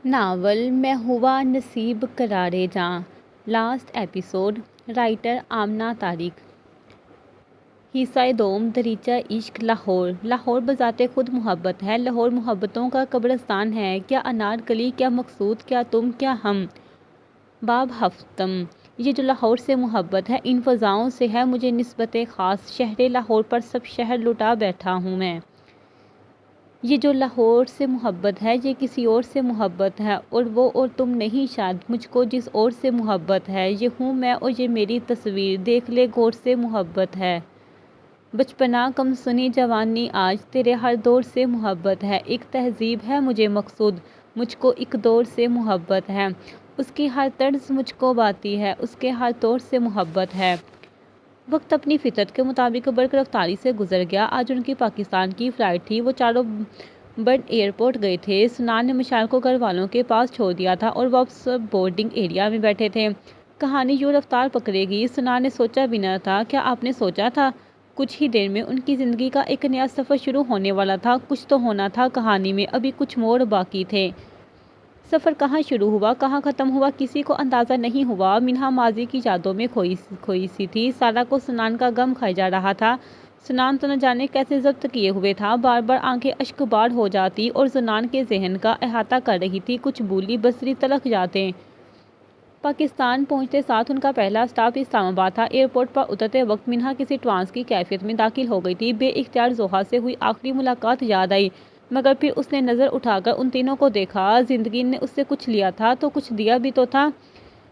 Novel میں ہوا نصیب قرار جاں، last episode. Writer Amna Tariq. حصہ دوم، دریچہ عشق۔ لاہور بذات خود محبت ہے۔ لاہور محبتوں کا قبرستان ہے۔ کیا انارکلی، کیا مقصود، کیا تم، کیا ہم۔ باب ہفتم۔ یہ جو لاہور سے محبت ہے، ان فضاؤں سے ہے مجھے نسبت خاص۔ شہر لاہور پر سب شہر لٹا بیٹھا ہوں میں۔ یہ جو لاہور سے محبت ہے، یہ کسی اور سے محبت ہے، اور وہ اور تم نہیں شاید۔ مجھ کو جس اور سے محبت ہے، یہ ہوں میں اور یہ میری تصویر، دیکھ لے غور سے محبت ہے۔ بچپنا، کم سنی جوانی آج، تیرے ہر دور سے محبت ہے۔ ایک تہذیب ہے مجھے مقصود، مجھ کو ایک دور سے محبت ہے۔ اس کی ہر طرز مجھ کو باتی ہے، اس کے ہر طور سے محبت ہے۔ وقت اپنی فطرت کے مطابق برق رفتاری سے گزر گیا۔ آج ان کی پاکستان کی فلائٹ تھی۔ وہ چاروں برن ایئرپورٹ گئے تھے۔ سنان نے مشال کو گھر والوں کے پاس چھوڑ دیا تھا اور واپس بورڈنگ ایریا میں بیٹھے تھے۔ کہانی یوں رفتار پکڑے گی، سنان نے سوچا بھی نہ تھا۔ کیا آپ نے سوچا تھا؟ کچھ ہی دیر میں ان کی زندگی کا ایک نیا سفر شروع ہونے والا تھا۔ کچھ تو ہونا تھا کہانی میں، ابھی کچھ موڑ باقی تھے۔ سفر کہاں شروع ہوا، کہاں ختم ہوا، کسی کو اندازہ نہیں ہوا۔ منہا ماضی کی یادوں میں کھوئی سی تھی۔ سارا کو سنان کا غم کھائی جا رہا تھا۔ سنان تو نہ جانے کیسے ضبط کیے ہوئے تھا، بار بار آنکھیں اشک بار ہو جاتی اور سنان کے ذہن کا احاطہ کر رہی تھی کچھ بولی بصری تلخ یادیں۔ پاکستان پہنچتے ساتھ ان کا پہلا اسٹاپ اسلام آباد تھا۔ ایئرپورٹ پر اترتے وقت منہا کسی ٹرانس کی کیفیت میں داخل ہو گئی تھی۔ بے اختیار زوہا سے ہوئی آخری ملاقات یاد آئی، مگر پھر اس نے نظر اٹھا کر ان تینوں کو دیکھا۔ زندگی نے اس سے کچھ لیا تھا تو کچھ دیا بھی تو تھا۔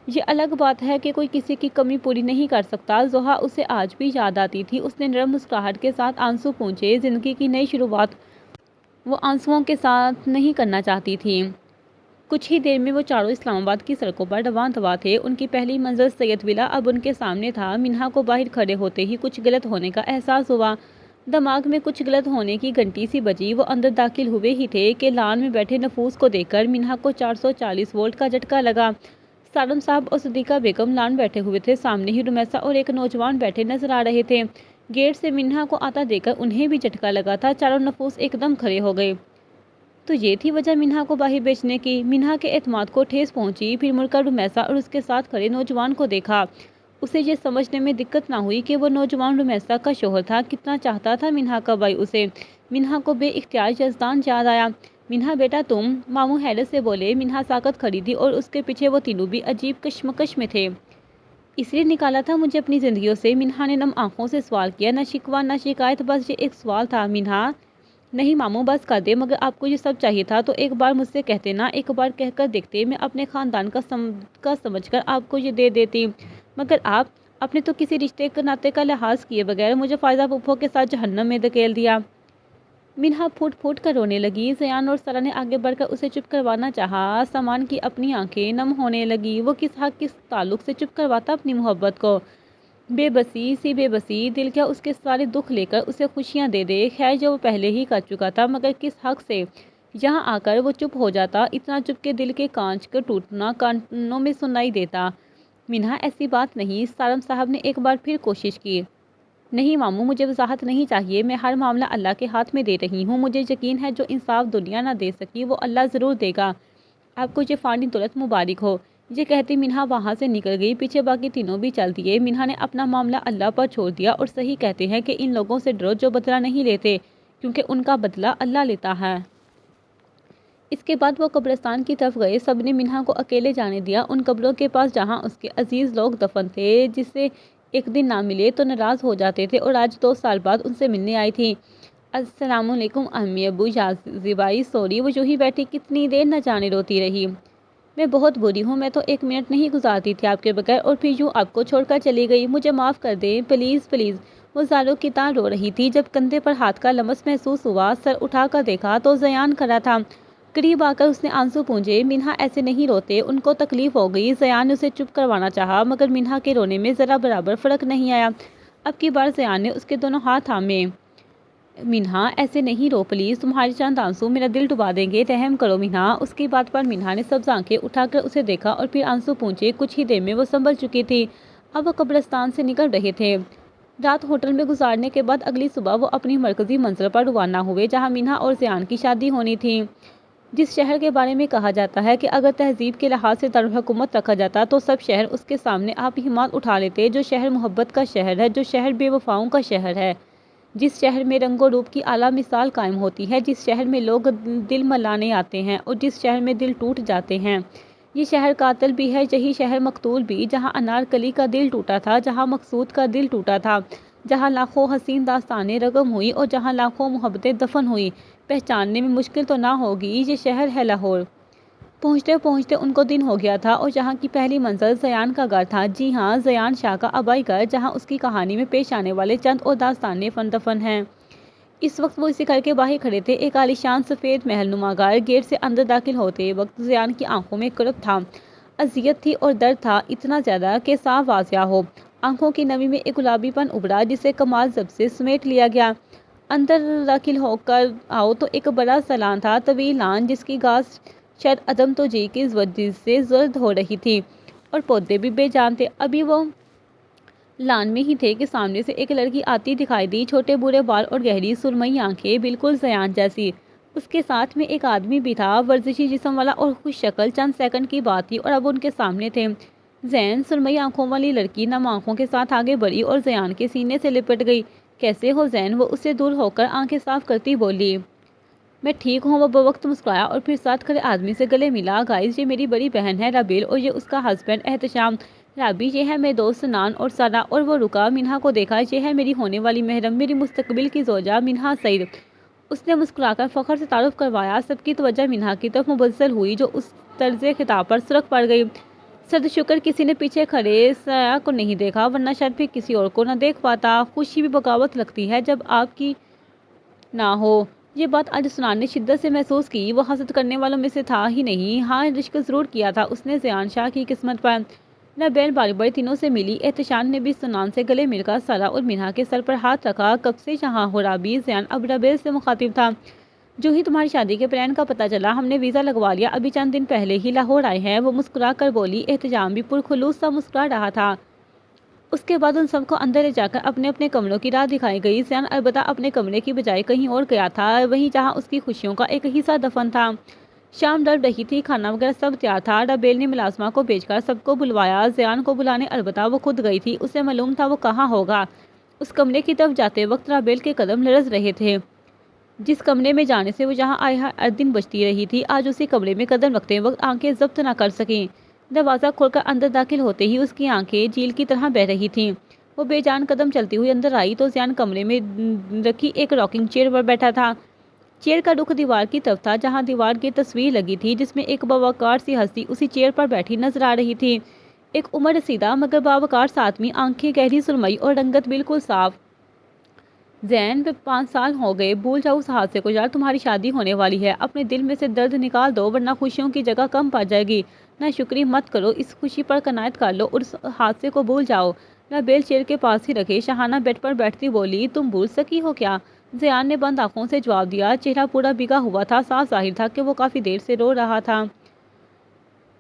یہ الگ بات ہے کہ کوئی کسی کی کمی پوری نہیں کر سکتا۔ زوہا اسے آج بھی یاد آتی تھی۔ اس نے نرم مسکراہٹ کے ساتھ آنسو پونچھے۔ زندگی کی نئی شروعات وہ آنسوؤں کے ساتھ نہیں کرنا چاہتی تھی۔ کچھ ہی دیر میں وہ چاروں اسلام آباد کی سڑکوں پر رواں دواں تھے۔ ان کی پہلی منزل سید ولا اب ان کے سامنے تھا۔ منہا کو باہر کھڑے ہوتے ہی کچھ غلط ہونے کا احساس ہوا۔ دماغ میں کچھ غلط ہونے کی گھنٹی سی بجی۔ وہ اندر داخل ہوئے ہی تھے کہ لان میں بیٹھے نفوس کو دیکھ کر منہا کو 440 وولٹ کا جھٹکا لگا۔ سالم صاحب اور صدیقہ بیگم لان بیٹھے ہوئے تھے۔ سامنے ہی رمیسا اور ایک نوجوان بیٹھے نظر آ رہے تھے۔ گیٹ سے منہا کو آتا دیکھ کر انہیں بھی جھٹکا لگا تھا۔ چاروں نفوس ایک دم کھڑے ہو گئے۔ تو یہ تھی وجہ منہا کو باہر بھیجنے کی۔ منہا کے اعتماد کو ٹھیس پہنچی۔ پھر مڑ کر رمیسا اور اس کے ساتھ کھڑے نوجوان کو دیکھا۔ اسے یہ سمجھنے میں دقت نہ ہوئی کہ وہ نوجوان رمیسا کا شوہر تھا۔ کتنا چاہتا تھا منہا کا بھائی اسے۔ منہا کو بے اختیار یزدان یاد آیا۔ منہا بیٹا تم، ماموں حیرت سے بولے۔ منہا ساکت کھڑی تھی اور اس کے پیچھے وہ تینوں بھی عجیب کشمکش میں تھے۔ اس لیے نکالا تھا مجھے اپنی زندگیوں سے؟ منہا نے نم آنکھوں سے سوال کیا۔ نہ شکوہ نہ شکایت، بس یہ ایک سوال تھا۔ منہا نہیں ماموں، بس کر دے۔ مگر آپ کو یہ سب چاہیے تھا تو ایک بار مجھ سے کہتے نا، ایک بار کہہ کر دیکھتے۔ میں اپنے خاندان کا سمجھ کر آپ کو یہ دے دیتی۔ مگر آپ نے تو کسی رشتے ناطے کا لحاظ کیے بغیر مجھے فائزہ پھپھو کے ساتھ جہنم میں دھکیل دیا۔ منہا پھوٹ پھوٹ کر رونے لگی۔ زیان اور سارا نے آگے بڑھ کر اسے چپ کروانا چاہا۔ سامان کی اپنی آنکھیں نم ہونے لگی۔ وہ کس حق کس تعلق سے چپ کرواتا اپنی محبت کو؟ بے بسی سی بے بسی، دل کیا اس کے سارے دکھ لے کر اسے خوشیاں دے دے۔ خیر جو وہ پہلے ہی کر چکا تھا، مگر کس حق سے؟ یہاں آ کر وہ چپ ہو جاتا، اتنا چپ کہ دل کے کانچ کا ٹوٹنا کانوں میں سنائی دیتا۔ منہا ایسی بات نہیں۔ سالم صاحب نے ایک بار پھر کوشش کی۔ نہیں ماموں، مجھے وضاحت نہیں چاہیے۔ میں ہر معاملہ اللہ کے ہاتھ میں دے رہی ہوں۔ مجھے یقین ہے جو انصاف دنیا نہ دے سکی وہ اللہ ضرور دے گا۔ آپ کو یہ فانی دولت مبارک ہو۔ یہ کہتی منہا وہاں سے نکل گئی۔ پیچھے باقی تینوں بھی چل دیے۔ منہا نے اپنا معاملہ اللہ پر چھوڑ دیا اور صحیح کہتے ہیں کہ ان لوگوں سے ڈرو جو بدلہ نہیں لیتے، کیونکہ ان کا بدلہ اللہ لیتا ہے۔ اس کے بعد وہ قبرستان کی طرف گئے۔ سب نے منہا کو اکیلے جانے دیا ان قبروں کے پاس جہاں اس کے عزیز لوگ دفن تھے، جس سے ایک دن نہ ملے تو ناراض ہو جاتے تھے، اور آج 2 سال بعد ان سے ملنے آئی تھی۔ السلام علیکم امی ابو، یازی بائی سوری۔ وہ یوں ہی بیٹھی کتنی دیر نہ جانے روتی رہی۔ میں بہت بری ہوں، میں تو 1 منٹ نہیں گزارتی تھی آپ کے بغیر، اور پھر یوں آپ کو چھوڑ کر چلی گئی۔ مجھے معاف کر دیں پلیز پلیز۔ وہ زاروں کی طرح رو رہی تھی۔ جب کندھے پر ہاتھ کا لمس محسوس ہوا، سر اٹھا کر دیکھا تو زیان کھڑا تھا۔ قریب آ کر اس نے آنسو پونچھے۔ منہا ایسے نہیں روتے، ان کو تکلیف ہو گئی۔ زیان نے اسے چپ کروانا چاہا، مگر منہا کے رونے میں ذرا برابر فرق نہیں آیا۔ اب کی بار زیان نے اس کے دونوں ہاتھ تھامے۔ منہا ایسے نہیں رو پلیز، تمہارے چند آنسو میرا دل ڈبا دیں گے، رحم کرو منہا۔ اس کی بات پر منہا نے سبز آنکھیں اٹھا کر اسے دیکھا اور پھر آنسو پونچھے۔ کچھ ہی دیر میں وہ سنبھل چکی تھی۔ اب وہ قبرستان سے نکل رہے تھے۔ رات ہوٹل میں گزارنے کے بعد اگلی صبح وہ اپنی مرکزی منزل پر روانہ ہوئے، جہاں منہا اور زیان کی شادی ہونی تھی۔ جس شہر کے بارے میں کہا جاتا ہے کہ اگر تہذیب کے لحاظ سے دارالحکومت رکھا جاتا تو سب شہر اس کے سامنے آپ ہی ہاتھ اٹھا لیتے، جو شہر محبت کا شہر ہے، جو شہر بے وفاؤں کا شہر ہے، جس شہر میں رنگ و روپ کی اعلیٰ مثال قائم ہوتی ہے، جس شہر میں لوگ دل ملانے آتے ہیں اور جس شہر میں دل ٹوٹ جاتے ہیں۔ یہ شہر قاتل بھی ہے، یہی شہر مقتول بھی، جہاں انارکلی کا دل ٹوٹا تھا، جہاں مقصود کا دل ٹوٹا تھا، جہاں لاکھوں حسین داستانیں رقم ہوئی اور جہاں لاکھوں محبتیں دفن ہوئی۔ پہچاننے میں مشکل تو نہ ہوگی، یہ شہر ہے لاہور۔ پہنچتے پہنچتے ان کو دن ہو گیا تھا اور جہاں کی پہلی منزل زیان کا گھر تھا، جی ہاں، زیان شاہ کا آبائی گھر، جہاں اس کی کہانی میں پیش آنے والے چند اور داستانیں دفن ہیں۔ اس وقت وہ اسی گھر کے باہر کھڑے تھے، ایک عالیشان سفید محل نما گھر۔ گیٹ سے اندر داخل ہوتے وقت زیان کی آنکھوں میں کرب تھا، اذیت تھی اور درد تھا، اتنا زیادہ کہ صاف واضح ہو۔ آنکھوں کی نمی میں ایک گلابی پن ابھرا جسے کمال ضبط سے سمیٹ لیا گیا۔ اندر داخل ہو کر آؤ تو ایک بڑا سا لان تھا، طویل لان جس کی گھاس شاید عدم توجہی کی وجہ سے زرد ہو رہی تھی اور پودے بھی بے جان تھے۔ ابھی وہ لان میں ہی تھے کہ سامنے سے ایک لڑکی آتی دکھائی دی، چھوٹے بھورے بال اور گہری سرمئی آنکھیں، بالکل زیان جیسی۔ اس کے ساتھ میں ایک آدمی بھی تھا، ورزشی جسم والا اور خوش شکل۔ چند سیکنڈ کی بات تھی اور اب ان کے سامنے تھے زین۔ سرمئی آنکھوں والی لڑکی نم آنکھوں کے ساتھ آگے بڑھی اور زیان کے سینے سے لپٹ گئی۔ کیسے ہو زین؟ وہ اس سے دور ہو کر آنکھیں صاف کرتی بولی۔ میں ٹھیک ہوں، وہ بوقت مسکرایا اور پھر ساتھ کھڑے آدمی سے گلے ملا۔ گائز، یہ میری بڑی بہن ہے رابیل اور یہ اس کا ہسبینڈ احتشام۔ رابی، یہ ہے میرے دوست سنان اور سارا۔ اور وہ رکا، منہا کو دیکھا، یہ ہے میری ہونے والی محرم، میری مستقبل کی زوجہ منہا سعید۔ اس نے مسکرا کر فخر سے تعارف کروایا۔ سب کی توجہ منہا کی طرف مبذول ہوئی جو اس طرز خطاب پر سرخ پڑ گئی۔ صد شکر کسی نے پیچھے کھڑے سایہ کو نہیں دیکھا، ورنہ شاید پھر کسی اور کو نہ دیکھ پاتا۔ خوشی بھی بغاوت لگتی ہے جب آپ کی نہ ہو۔ یہ بات آج سنان نے شدت سے محسوس کی۔ وہ حسد کرنے والوں میں سے تھا ہی نہیں، ہاں رشک ضرور کیا تھا اس نے زیان شاہ کی قسمت پر۔ رابیل باری باری تینوں سے ملی۔ احتشام نے بھی سنان سے گلے مل کر سارا اور منہا کے سر پر ہاتھ رکھا۔ کب سے یہاں ہو رابی؟ زیان اب رابیل سے مخاطب تھا۔ جو ہی تمہاری شادی کے پلان کا پتہ چلا ہم نے ویزا لگوا لیا، ابھی چند دن پہلے ہی لاہور آئے ہیں، وہ مسکرا کر بولی۔ احتشام بھی پرخلوص سا مسکرا رہا تھا۔ اس کے بعد ان سب کو اندر لے جا کر اپنے اپنے کمروں کی راہ دکھائی گئی۔ زیان البتہ اپنے کمرے کی بجائے کہیں اور گیا تھا، وہیں جہاں اس کی خوشیوں کا ایک حصہ دفن تھا۔ شام ڈل رہی تھی، کھانا وغیرہ سب تیار تھا۔ رابیل نے ملازمہ کو بھیج کر سب کو بلوایا۔ زیان کو بلانے البتہ وہ خود گئی تھی، اسے معلوم تھا وہ کہاں ہوگا۔ اس کمرے کی طرف جاتے وقت رابیل کے قدم لرز رہے تھے۔ جس کمرے میں جانے سے وہ جہاں آئے ہر دن بچتی رہی تھی، آج اسی کمرے میں قدم رکھتے وقت آنکھیں ضبط نہ کر سکیں۔ دروازہ کھول کر اندر داخل ہوتے ہی اس کی آنکھیں جھیل کی طرح بہہ رہی تھیں۔ وہ بے جان قدم چلتی ہوئی اندر آئی تو زیان کمرے میں رکھی ایک راکنگ چیئر پر بیٹھا تھا۔ چیئر کا رخ دیوار کی طرف تھا، جہاں دیوار کی تصویر لگی تھی جس میں ایک باوقار سی ہستی اسی چیئر پر بیٹھی نظر آ رہی تھی۔ ایک عمر رسیدہ مگر باوقار سا آدمی، آنکھیں گہری سرمئی اور رنگت بالکل صاف۔ زین، 5 سال ہو گئے، بھول جاؤ اس حادثے کو یار، تمہاری شادی ہونے والی ہے، اپنے دل میں سے درد نکال دو ورنہ خوشیوں کی جگہ کم پڑ جائے گی۔ ناشکری مت کرو، اس خوشی پر قناعت کر لو اور اس حادثے کو بھول جاؤ۔ رابیل چیئر کے پاس ہی رکھے شاہانہ بیڈ پر بیٹھتی بولی۔ تم بھول سکی ہو کیا؟ زیان نے بند آنکھوں سے جواب دیا۔ چہرہ پورا بھیگا ہوا تھا، صاف ظاہر تھا کہ وہ کافی دیر سے رو رہا تھا۔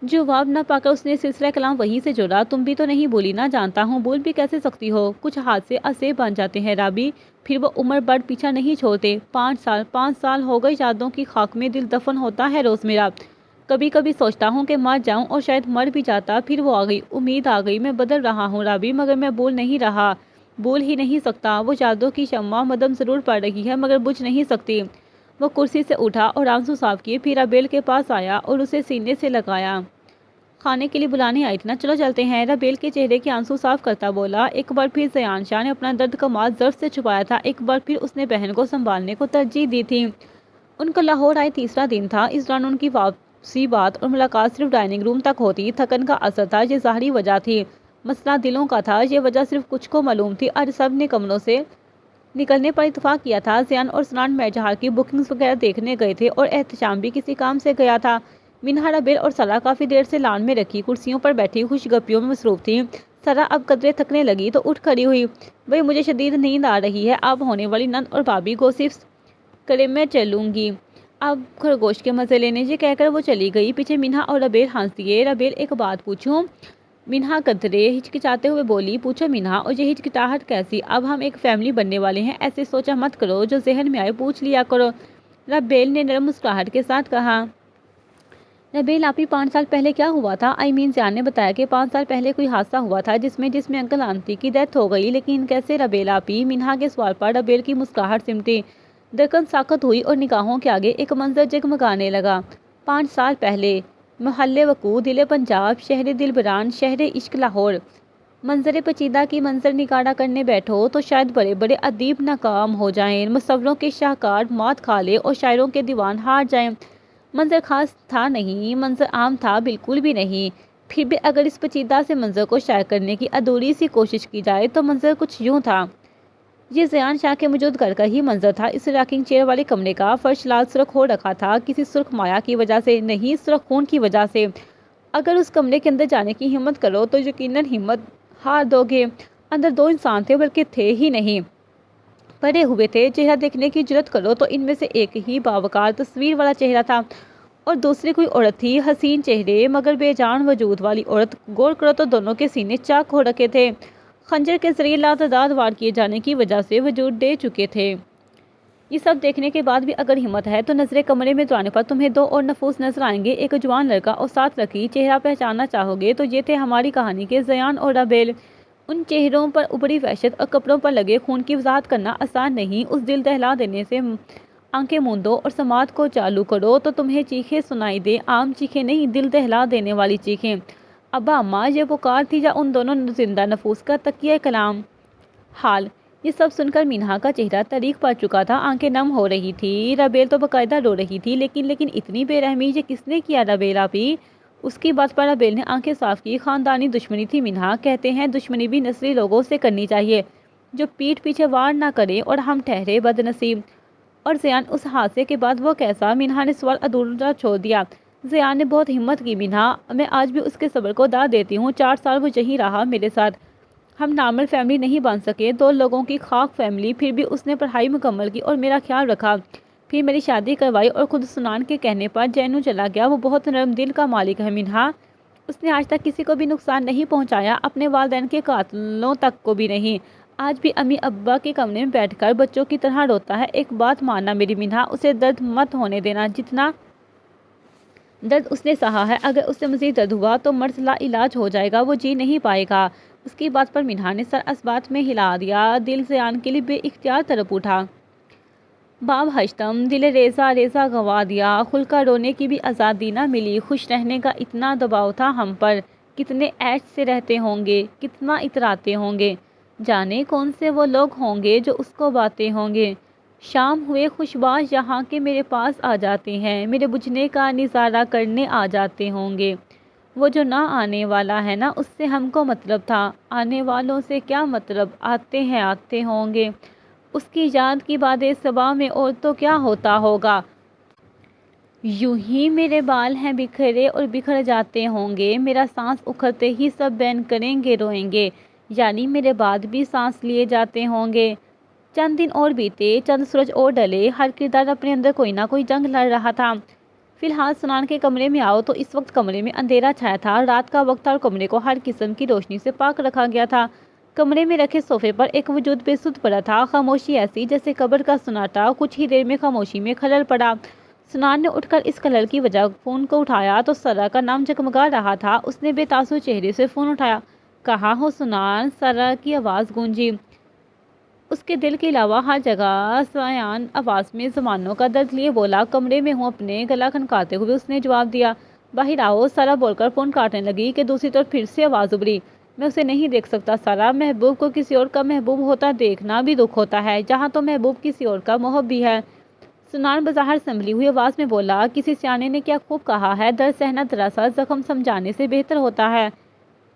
جواب نہ پا کر اس نے سلسلہ کلام وہیں سے جوڑا۔ تم بھی تو نہیں بھولی نا؟ جانتا ہوں، بھول بھی کیسے سکتی ہو؟ کچھ حادثے اسے بن جاتے ہیں رابی، پھر وہ عمر بھر پیچھا نہیں چھوڑتے۔ 5 سال ہو گئے، یادوں کی خاک میں دل دفن ہوتا ہے روز میرا۔ کبھی کبھی سوچتا ہوں کہ مر جاؤں اور شاید مر بھی جاتا۔ پھر وہ آ گئی، امید آ گئی۔ میں بدل رہا ہوں رابی، مگر میں بھول نہیں رہا، بھول ہی نہیں سکتا۔ وہ یادوں کی شمع مدھم ضرور پڑ رہی ہے مگر بجھ نہیں سکتی۔ وہ کرسی سے اٹھا اور آنسو صاف کیے، پھر رابیل کے پاس آیا اور اسے سینے سے لگایا۔ کھانے کے لیے بلانے آئی تھی نا، چلو چلتے ہیں، رابیل کے چہرے کے آنسو صاف کرتا بولا۔ ایک بار پھر زیان شاہ نے اپنا درد کمال ضرب سے چھپایا تھا، ایک بار پھر اس نے بہن کو سنبھالنے کو ترجیح دی تھی۔ ان کا لاہور آئے تیسرا دن تھا، اس دوران ان کی واپسی بات اور ملاقات صرف ڈائننگ روم تک ہوتی۔ تھکن کا اثر تھا، یہ ظاہری وجہ تھی، مسئلہ دلوں کا تھا، یہ وجہ صرف کچھ کو معلوم تھی۔ آج سب نے کمروں سے نکلنے پر اتفاق کیا تھا۔ زیان اور سنان مہجہار کی بکنگز وغیرہ دیکھنے گئے تھے اور احتشام بھی کسی کام سے گیا تھا۔ منہا، رابیل اور سارا کافی دیر سے لان میں رکھی کرسیوں پر بیٹھی خوش گپیوں میں مصروف تھی۔ سارا اب قدرے تھکنے لگی تو اٹھ کھڑی ہوئی۔ بھئی مجھے شدید نیند آ رہی ہے، اب ہونے والی نند اور بھابھی گوسپس کرے میں چلوں گی اب خرگوش کے مزے لینے، یہ کہہ کر وہ چلی گئی۔ پیچھے منہا اور رابیل ہنس دیے۔ رابیل، ایک بات پوچھوں؟ منہا قدرے ہچکچاتے ہوئے بولی۔ پوچھو منہا، اور یہ ہچکچاہٹ کیسی؟ اب ہم ایک فیملی بننے والے ہیں، ایسے سوچا مت کرو، جو ذہن میں آئے پوچھ لیا کرو، رابیل نے نرم مسکراہٹ کے ساتھ کہا۔ ربیل آپی 5 سال پہلے کیا ہوا تھا؟ زیان نے بتایا کہ 5 سال پہلے کوئی حادثہ ہوا تھا جس میں انکل آنٹی کی ڈیتھ ہو گئی، لیکن کیسے ربیل آپی؟ منہا کے سوال پر ربیل کی مسکراہٹ سمٹی، دھڑکن ساکت ہوئی اور نگاہوں کے آگے ایک منظر جگمگانے لگا۔ 5 سال پہلے، محلے وقوع، دل پنجاب، شہر دلبران، شہر عشق لاہور۔ منظر پیچیدہ کی منظر نگارہ کرنے بیٹھو تو شاید بڑے بڑے ادیب ناکام ہو جائیں، مصوروں کے شاہکار مات کھا لیں اور شاعروں کے دیوان ہار جائیں۔ منظر خاص تھا نہیں، منظر عام تھا بالکل بھی نہیں۔ پھر بھی اگر اس پیچیدہ سے منظر کو شائع کرنے کی ادھوری سی کوشش کی جائے تو منظر کچھ یوں تھا۔ یہ زیان شاہ کے موجود گھر کا ہی منظر تھا۔ اس راکنگ چیئر والے کمرے کا فرش لال سرخ ہو رکھا تھا، کسی سرخ مایا کی وجہ سے نہیں، سرخ خون کی وجہ سے۔ اگر اس کمرے کے اندر جانے کی ہمت کرو تو یقیناً ہمت ہار دو گے۔ اندر 2 انسان تھے، بلکہ تھے ہی نہیں، پڑے ہوئے تھے۔ چہرہ دیکھنے کی جرات کرو تو ان میں سے ایک ہی باوقار تصویر والا چہرہ تھا اور دوسری کوئی عورت تھی، حسین چہرے مگر بے جان وجود والی عورت۔ غور کرو تو دونوں کے سینے چاک ہو رکھے تھے، خنجر کے ذریعے لاتعداد وار کیے جانے کی وجہ سے وجود دے چکے تھے۔ یہ سب دیکھنے کے بعد بھی اگر ہمت ہے تو نظریں کمرے میں دوڑانے پر تمہیں 2 اور نفوس نظر آئیں گے، ایک جوان لڑکا اور ساتھ لڑکی۔ چہرہ پہچاننا چاہو گے تو یہ تھے ہماری کہانی کے زیان اور ربیل۔ ان چہروں پر ابھری وحشت اور کپڑوں پر لگے خون کی وضاحت کرنا آسان نہیں۔ اس دل دہلا دینے سے آنکھیں موندو اور سماعت کو چالو کرو تو تمہیں چیخیں سنائی دیں، عام چیخیں نہیں، دل دہلا دینے والی چیخیں۔ ابا، اماں، یہ پکار تھی یا ان دونوں زندہ نفوس کا تکیہ کلام حال؟ یہ سب سن کر منہا کا چہرہ طریق پڑ چکا تھا، آنکھیں نم ہو رہی تھی۔ ربیل تو باقاعدہ رو رہی تھی، لیکن اتنی بے رحمی یہ کس نے کیا ربیل آپی؟ اس کی بات پر ربیل نے آنکھیں صاف کی۔ خاندانی دشمنی تھی منہا، کہتے ہیں دشمنی بھی نسلی لوگوں سے کرنی چاہیے جو پیٹھ پیچھے وار نہ کریں، اور ہم ٹھہرے بد نصیب۔ اور زیان، اس حادثے کے بعد وہ کیسا؟ منہا نے سوال ادھورا چھوڑ دیا۔ زیان نے بہت ہمت کی منہا، میں آج بھی اس کے صبر کو داد دیتی ہوں۔ 4 سال وہ یہیں رہا میرے ساتھ، ہم نارمل فیملی نہیں بن سکے، 2 لوگوں کی خاک فیملی، پھر بھی اس نے پڑھائی مکمل کی اور میرا خیال رکھا، پھر میری شادی کروائی اور خود سنان کے کہنے پر جے چلا گیا۔ وہ بہت نرم دل کا مالک ہے منہا، اس نے آج تک کسی کو بھی نقصان نہیں پہنچایا، اپنے والدین کے قاتلوں تک کو بھی نہیں۔ آج بھی امی ابا کے کمرے میں بیٹھ کر بچوں کی طرح روتا ہے۔ ایک بات ماننا میری منہا، اسے درد مت ہونے دینا، جتنا درد اس نے سہا ہے، اگر اسے مزید درد ہوا تو مرض لا علاج ہو جائے گا، وہ جی نہیں پائے گا۔ اس کی بات پر منہا نے سر اسبات میں ہلا دیا، دل زیان کے لیے بے اختیار تڑپ اٹھا۔ باب ہشتم، دل ریزہ ریزہ گنوا دیا، کھل کر رونے کی بھی آزادی نہ ملی۔ خوش رہنے کا اتنا دباؤ تھا ہم پر، کتنے عیش سے رہتے ہوں گے، کتنا اتراتے ہوں گے، جانے کون سے وہ لوگ ہوں گے جو اس کو باتے ہوں گے۔ شام ہوئے خوشباش یہاں کے میرے پاس آ جاتے ہیں، میرے بجھنے کا نظارہ کرنے آ جاتے ہوں گے۔ وہ جو نہ آنے والا ہے نا، اس سے ہم کو مطلب تھا، آنے والوں سے کیا مطلب، آتے ہیں آتے ہوں گے۔ اس کی یاد کی باد صبا میں اور تو کیا ہوتا ہوگا۔ یوں ہی میرے بال ہیں بکھرے اور بکھر جاتے ہوں گے، میرا سانس اکھڑتے ہی سب بین کریں گے روئیں گے، یعنی میرے بعد بھی سانس لیے جاتے ہوں گے۔ چند دن اور بیتے، چند سورج اور ڈلے، ہر کردار اپنے اندر کوئی نہ کوئی جنگ لڑ رہا تھا۔ فی الحال سنان کے کمرے میں آؤ تو اس وقت کمرے میں اندھیرا چھایا تھا، رات کا وقت تھا اور کمرے کو ہر قسم کی روشنی سے پاک رکھا گیا تھا۔ کمرے میں رکھے صوفے پر ایک وجود بے سدھ پڑا تھا، خاموشی ایسی جیسے قبر کا سناٹا۔ کچھ ہی دیر میں خاموشی میں خلل پڑا۔ سنان نے اٹھ کر اس خلل کی وجہ فون کو اٹھایا تو سارا کا نام جگمگا رہا تھا۔ اس نے بے تاثر چہرے سے فون اٹھایا۔ کہاں ہو سنان؟ سارا کی آواز گونجی۔ اس کے دل کے علاوہ ہر جگہ سیان آواز میں زمانوں کا درد لیے بولا، کمرے میں ہوں اپنے، گلا کھنکاتے ہوئے اس نے جواب دیا۔ باہر آؤ، سارا بول کر فون کاٹنے لگی کہ دوسری طرف پھر سے آواز ابھری۔ میں اسے نہیں دیکھ سکتا سارا، محبوب کو کسی اور کا محبوب ہوتا دیکھنا بھی دکھ ہوتا ہے، جہاں تو محبوب کسی اور کا محب بھی ہے۔ سنان بظاہر سنبھلی ہوئی آواز میں بولا، کسی سیانے نے کیا خوب کہا ہے، درد سہنا دراصل زخم سمجھانے سے بہتر ہوتا ہے۔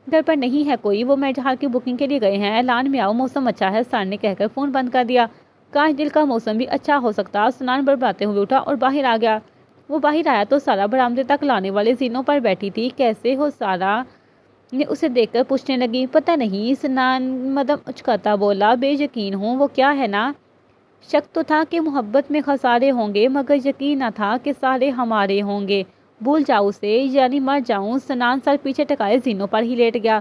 گھر پر نہیں ہے کوئی، وہ میرجحال کی بکنگ کے لیے گئے ہیں، اعلان میں آؤ، موسم اچھا ہے، سار نے کہہ کر فون بند کر دیا۔ کاش دل کا موسم بھی اچھا ہو سکتا، سنان بڑبڑاتے ہوئے اٹھا اور باہر آ گیا۔ وہ باہر آیا تو سارا برآمدے تک لانے والے زینوں پر بیٹھی تھی۔ کیسے ہو؟ سارا نے اسے دیکھ کر پوچھنے لگی۔ پتہ نہیں، سنان مدم اچکاتا بولا، بے یقین ہوں، وہ کیا ہے نا، شک تو تھا کہ محبت میں خسارے ہوں گے، مگر یقین نہ تھا کہ سارے ہمارے ہوں گے، بھول جاؤ اسے، یعنی مر جاؤں۔ سنان سر پیچھے ٹکائے زینوں پر ہی لیٹ گیا۔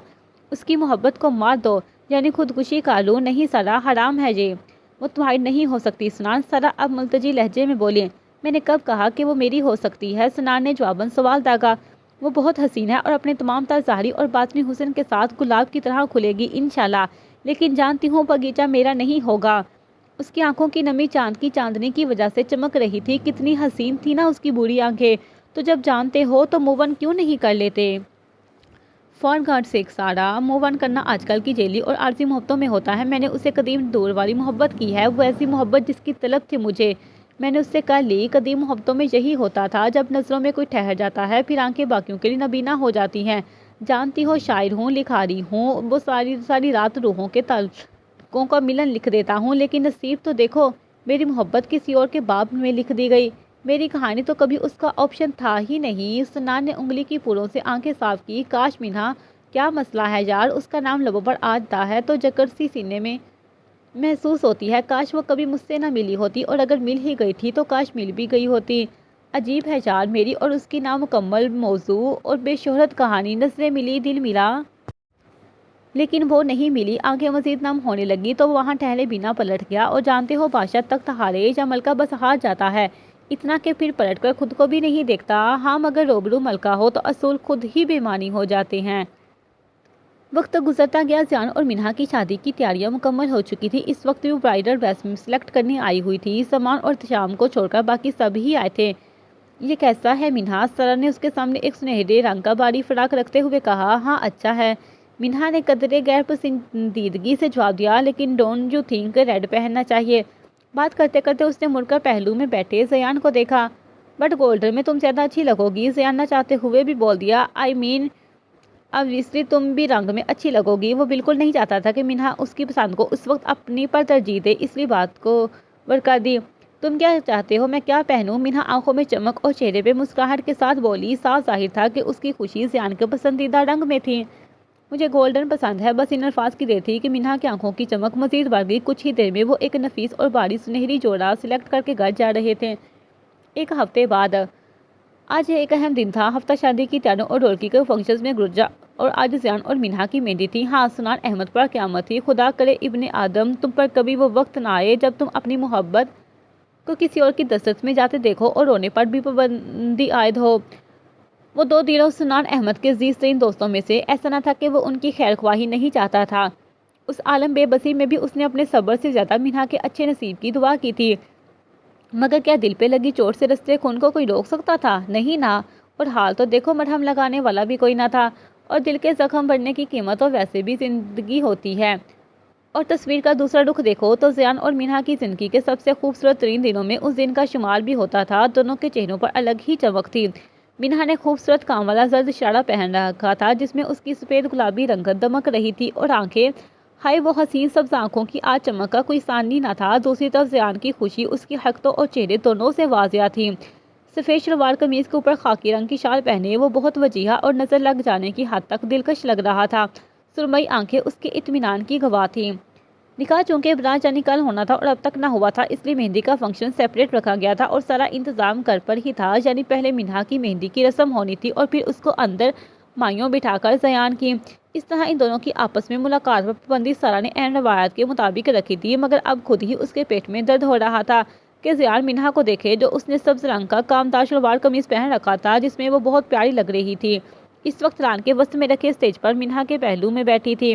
اس کی محبت کو مار دو، یعنی خودکشی کر لوں؟ نہیں سارا، حرام ہے یہ، وہ تمہاری نہیں ہو سکتی سنان۔ سارا اب ملتجی لہجے میں بولی، میں نے کب کہا کہ وہ میری ہو سکتی ہے؟ سنان نے جواباً سوال داغا۔ وہ بہت حسین ہے اور اپنے تمام تر ظاہری اور باطنی حسن کے ساتھ گلاب کی طرح کھلے گی انشاءاللہ، لیکن جانتی ہوں باغیچہ میرا نہیں ہوگا۔ اس کی آنکھوں کی نمی چاند کی چاندنی کی وجہ سے چمک رہی تھی۔ کتنی حسین تھی نا اس کی بوڑھی آنکھیں۔ تو جب جانتے ہو تو موو آن کیوں نہیں کر لیتے؟ فار گاڈ سیک سارا، موو آن کرنا آج کل کی جیلی اور عارضی محبتوں میں ہوتا ہے۔ میں نے اسے قدیم دور والی محبت کی ہے، وہ ایسی محبت جس کی طلب تھی مجھے۔ میں نے اس سے کر لی۔ قدیم محبتوں میں یہی ہوتا تھا، جب نظروں میں کوئی ٹھہر جاتا ہے پھر آنکھیں باقیوں کے لیے نبینا ہو جاتی ہیں۔ جانتی ہو شاعر ہوں، لکھاری ہوں، وہ ساری رات روحوں کے تعلقوں کا ملن لکھ دیتا ہوں، لیکن نصیب تو دیکھو، میری محبت کسی اور کے باب میں لکھ دی گئی۔ میری کہانی تو کبھی اس کا آپشن تھا ہی نہیں۔ سنان نے انگلی کی پوروں سے آنکھیں صاف کی۔ کاش منہا، کیا مسئلہ ہے یار؟ اس کا نام لبوں پر آتا ہے تو جکڑ سی سینے میں محسوس ہوتی ہے۔ کاش وہ کبھی مجھ سے نہ ملی ہوتی، اور اگر مل ہی گئی تھی تو کاش مل بھی گئی ہوتی۔ عجیب ہے یار، میری اور اس کی نامکمل موضوع اور بے شہرت کہانی۔ نظریں ملی، دل ملا، لیکن وہ نہیں ملی۔ آنکھیں مزید نم ہونے لگی تو وہ وہاں ٹہلے بنا پلٹ گیا۔ اور جانتے ہو بادشاہ تخت ہارے یا ملکہ بس ہار جاتا ہے، اتنا کہ پھر پلٹ کر خود کو بھی نہیں دیکھتا۔ ہاں مگر روبرو ملکہ ہو تو اصول خود ہی بے معنی ہو جاتے ہیں۔ وقت گزرتا گیا۔ زیان اور منہا کی شادی کی تیاریاں مکمل ہو چکی تھی۔ اس وقت وہ برائڈل ڈریس سلیکٹ کرنے آئی ہوئی تھی۔ سامان اور احتشام کو چھوڑ کر باقی سب ہی آئے تھے۔ یہ کیسا ہے منہا؟ سارا نے اس کے سامنے ایک سنہرے رنگ کا بھاری فراق رکھتے ہوئے کہا۔ ہاں اچھا ہے، منہا نے قدرے غیر پسندیدگی سے جواب دیا، لیکن ڈونٹ یو تھنک ریڈ پہننا چاہیے؟ بات کرتے کرتے اس نے مڑ کر پہلو میں بیٹھے زیان کو دیکھا۔ بٹ گولڈن میں تم زیادہ اچھی لگو گی، زیان نہ چاہتے ہوئے بھی بول دیا۔ آئی مین obviously تم بھی رنگ میں اچھی لگو گی۔ وہ بالکل نہیں چاہتا تھا کہ منہا اس کی پسند کو اس وقت اپنی پر ترجیح دے، اس لیے بات کو برکا دی۔ تم کیا چاہتے ہو میں کیا پہنوں؟ منہا آنکھوں میں چمک اور چہرے پہ مسکراہٹ کے ساتھ بولی۔ صاف ظاہر تھا کہ اس کی خوشی زیان کے پسندیدہ رنگ میں تھی۔ مجھے گولڈن پسند ہے، بس ان الفاظ کی دیر تھی کہ منہا کی آنکھوں کی چمک مزید بڑھ گئی۔ کچھ ہی دیر میں وہ ایک نفیس اور بھاری سنہری جوڑا سلیکٹ کر کے گھر جا رہے تھے۔ ایک ہفتے بعد آج ایک اہم دن تھا۔ ہفتہ شادی کی تیاریوں اور ڈھولکی کے فنکشنز میں گرجا، اور آج زیان اور منہا کی مہندی تھی۔ ہاں سنان احمد پر قیامت تھی۔ خدا کرے ابن آدم تم پر کبھی وہ وقت نہ آئے جب تم اپنی محبت کو کسی اور کی دسترس میں جاتے دیکھو اور رونے پر بھی پابندی عائد ہو۔ وہ دو دلوں سنان احمد کے عزیز ترین دوستوں میں سے، ایسا نہ تھا کہ وہ ان کی خیر خواہی نہیں چاہتا تھا۔ اس عالم بے بسی میں بھی اس نے اپنے صبر سے زیادہ منہا کے اچھے نصیب کی دعا کی تھی۔ مگر کیا دل پہ لگی چوٹ سے رستے خون کو کوئی روک سکتا تھا؟ نہیں نا۔ اور حال تو دیکھو، مرہم لگانے والا بھی کوئی نہ تھا، اور دل کے زخم بڑھنے کی قیمت تو ویسے بھی زندگی ہوتی ہے۔ اور تصویر کا دوسرا رخ دیکھو تو زیان اور منہا کی زندگی کے سب سے خوبصورت ترین دنوں میں اس دن کا شمار بھی ہوتا تھا۔ دونوں کے چہروں پر الگ ہی چمک تھی۔ منہا نے خوبصورت کام والا زرد شرارہ پہن رکھا تھا جس میں اس کی سفید گلابی رنگت دمک رہی تھی، اور آنکھیں، ہائے وہ حسین سبز آنکھوں کی آج چمک کا کوئی ثانی نہ تھا۔ دوسری طرف زیان کی خوشی اس کی حرکتوں اور چہرے دونوں سے واضح تھی۔ سفید شلوار قمیض کے اوپر خاکی رنگ کی شال پہنے وہ بہت وجیہہ اور نظر لگ جانے کی حد تک دلکش لگ رہا تھا۔ سرمئی آنکھیں اس کے اطمینان کی گواہ تھیں۔ نکاح چونکہ برانچ یعنی کل ہونا تھا اور اب تک نہ ہوا تھا، اس لیے مہندی کا فنکشن سیپریٹ رکھا گیا تھا، اور سارا انتظام گھر پر ہی تھا۔ یعنی پہلے منہا کی مہندی کی رسم ہونی تھی اور پھر اس کو اندر مائیوں بٹھا کر زیان کی۔ اس طرح ان دونوں کی آپس میں ملاقات پر پابندی سارا نے عین روایت کے مطابق رکھی تھی، مگر اب خود ہی اس کے پیٹ میں درد ہو رہا تھا کہ زیان منہا کو دیکھے، جو اس نے سبز رنگ کا کامدار شلوار قمیض پہن رکھا تھا جس میں وہ بہت پیاری لگ رہی تھی۔ اس وقت لان کے وسط میں رکھے اسٹیج پر منہا کے پہلو میں بیٹھی تھی۔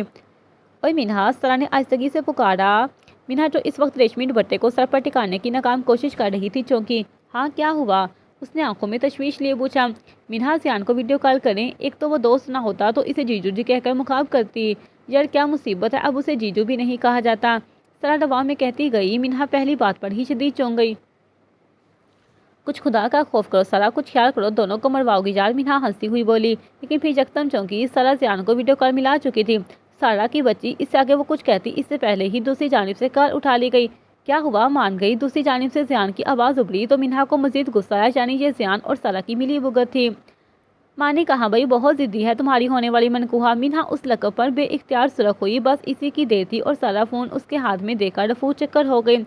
اوئے منہا، سارا نے آہستگی سے پکارا۔ منہا جو اس وقت ریشمی دوپٹے کو سر پر ٹکانے کی ناکام کوشش کر رہی تھی چونکی۔ ہاں کیا ہوا؟ اس نے آنکھوں میں تشویش لیے پوچھا۔ منہا، زیان کو ویڈیو کال کریں، ایک تو وہ دوست نہ ہوتا تو اسے جیجو جی کہہ کر مخاطب کرتی۔ یار کیا مصیبت ہے، اب اسے جیجو بھی نہیں کہا جاتا، سارا روا میں کہتی گئی۔ منہا پہلی بات پر ہی شدید چونک گئی۔ کچھ خدا کا خوف کرو سارا، کچھ خیال کرو، دونوں کو مرواؤ گی یار، منہا ہنستی ہوئی بولی، لیکن پھر یکدم چونکی۔ سارا زیان کو ویڈیو کال ملا چکی تھی۔ سارا کی بچی، اس سے آگے وہ کچھ کہتی اس سے پہلے ہی دوسری جانب سے کال اٹھا لی گئی۔ کیا ہوا؟ مان گئی؟ دوسری جانب سے زیان کی آواز ابھری تو منہا کو مزید غصہ آیا، یعنی یہ زیان اور سارا کی ملی بھگت تھی۔ مانی کہاں بھائی، بہت ضدی ہے تمہاری ہونے والی منکوہا۔ منہا اس لقب پر بے اختیار سرخ ہوئی، بس اسی کی دیر تھی اور سارا فون اس کے ہاتھ میں دے کر رفو چکر ہو گئی۔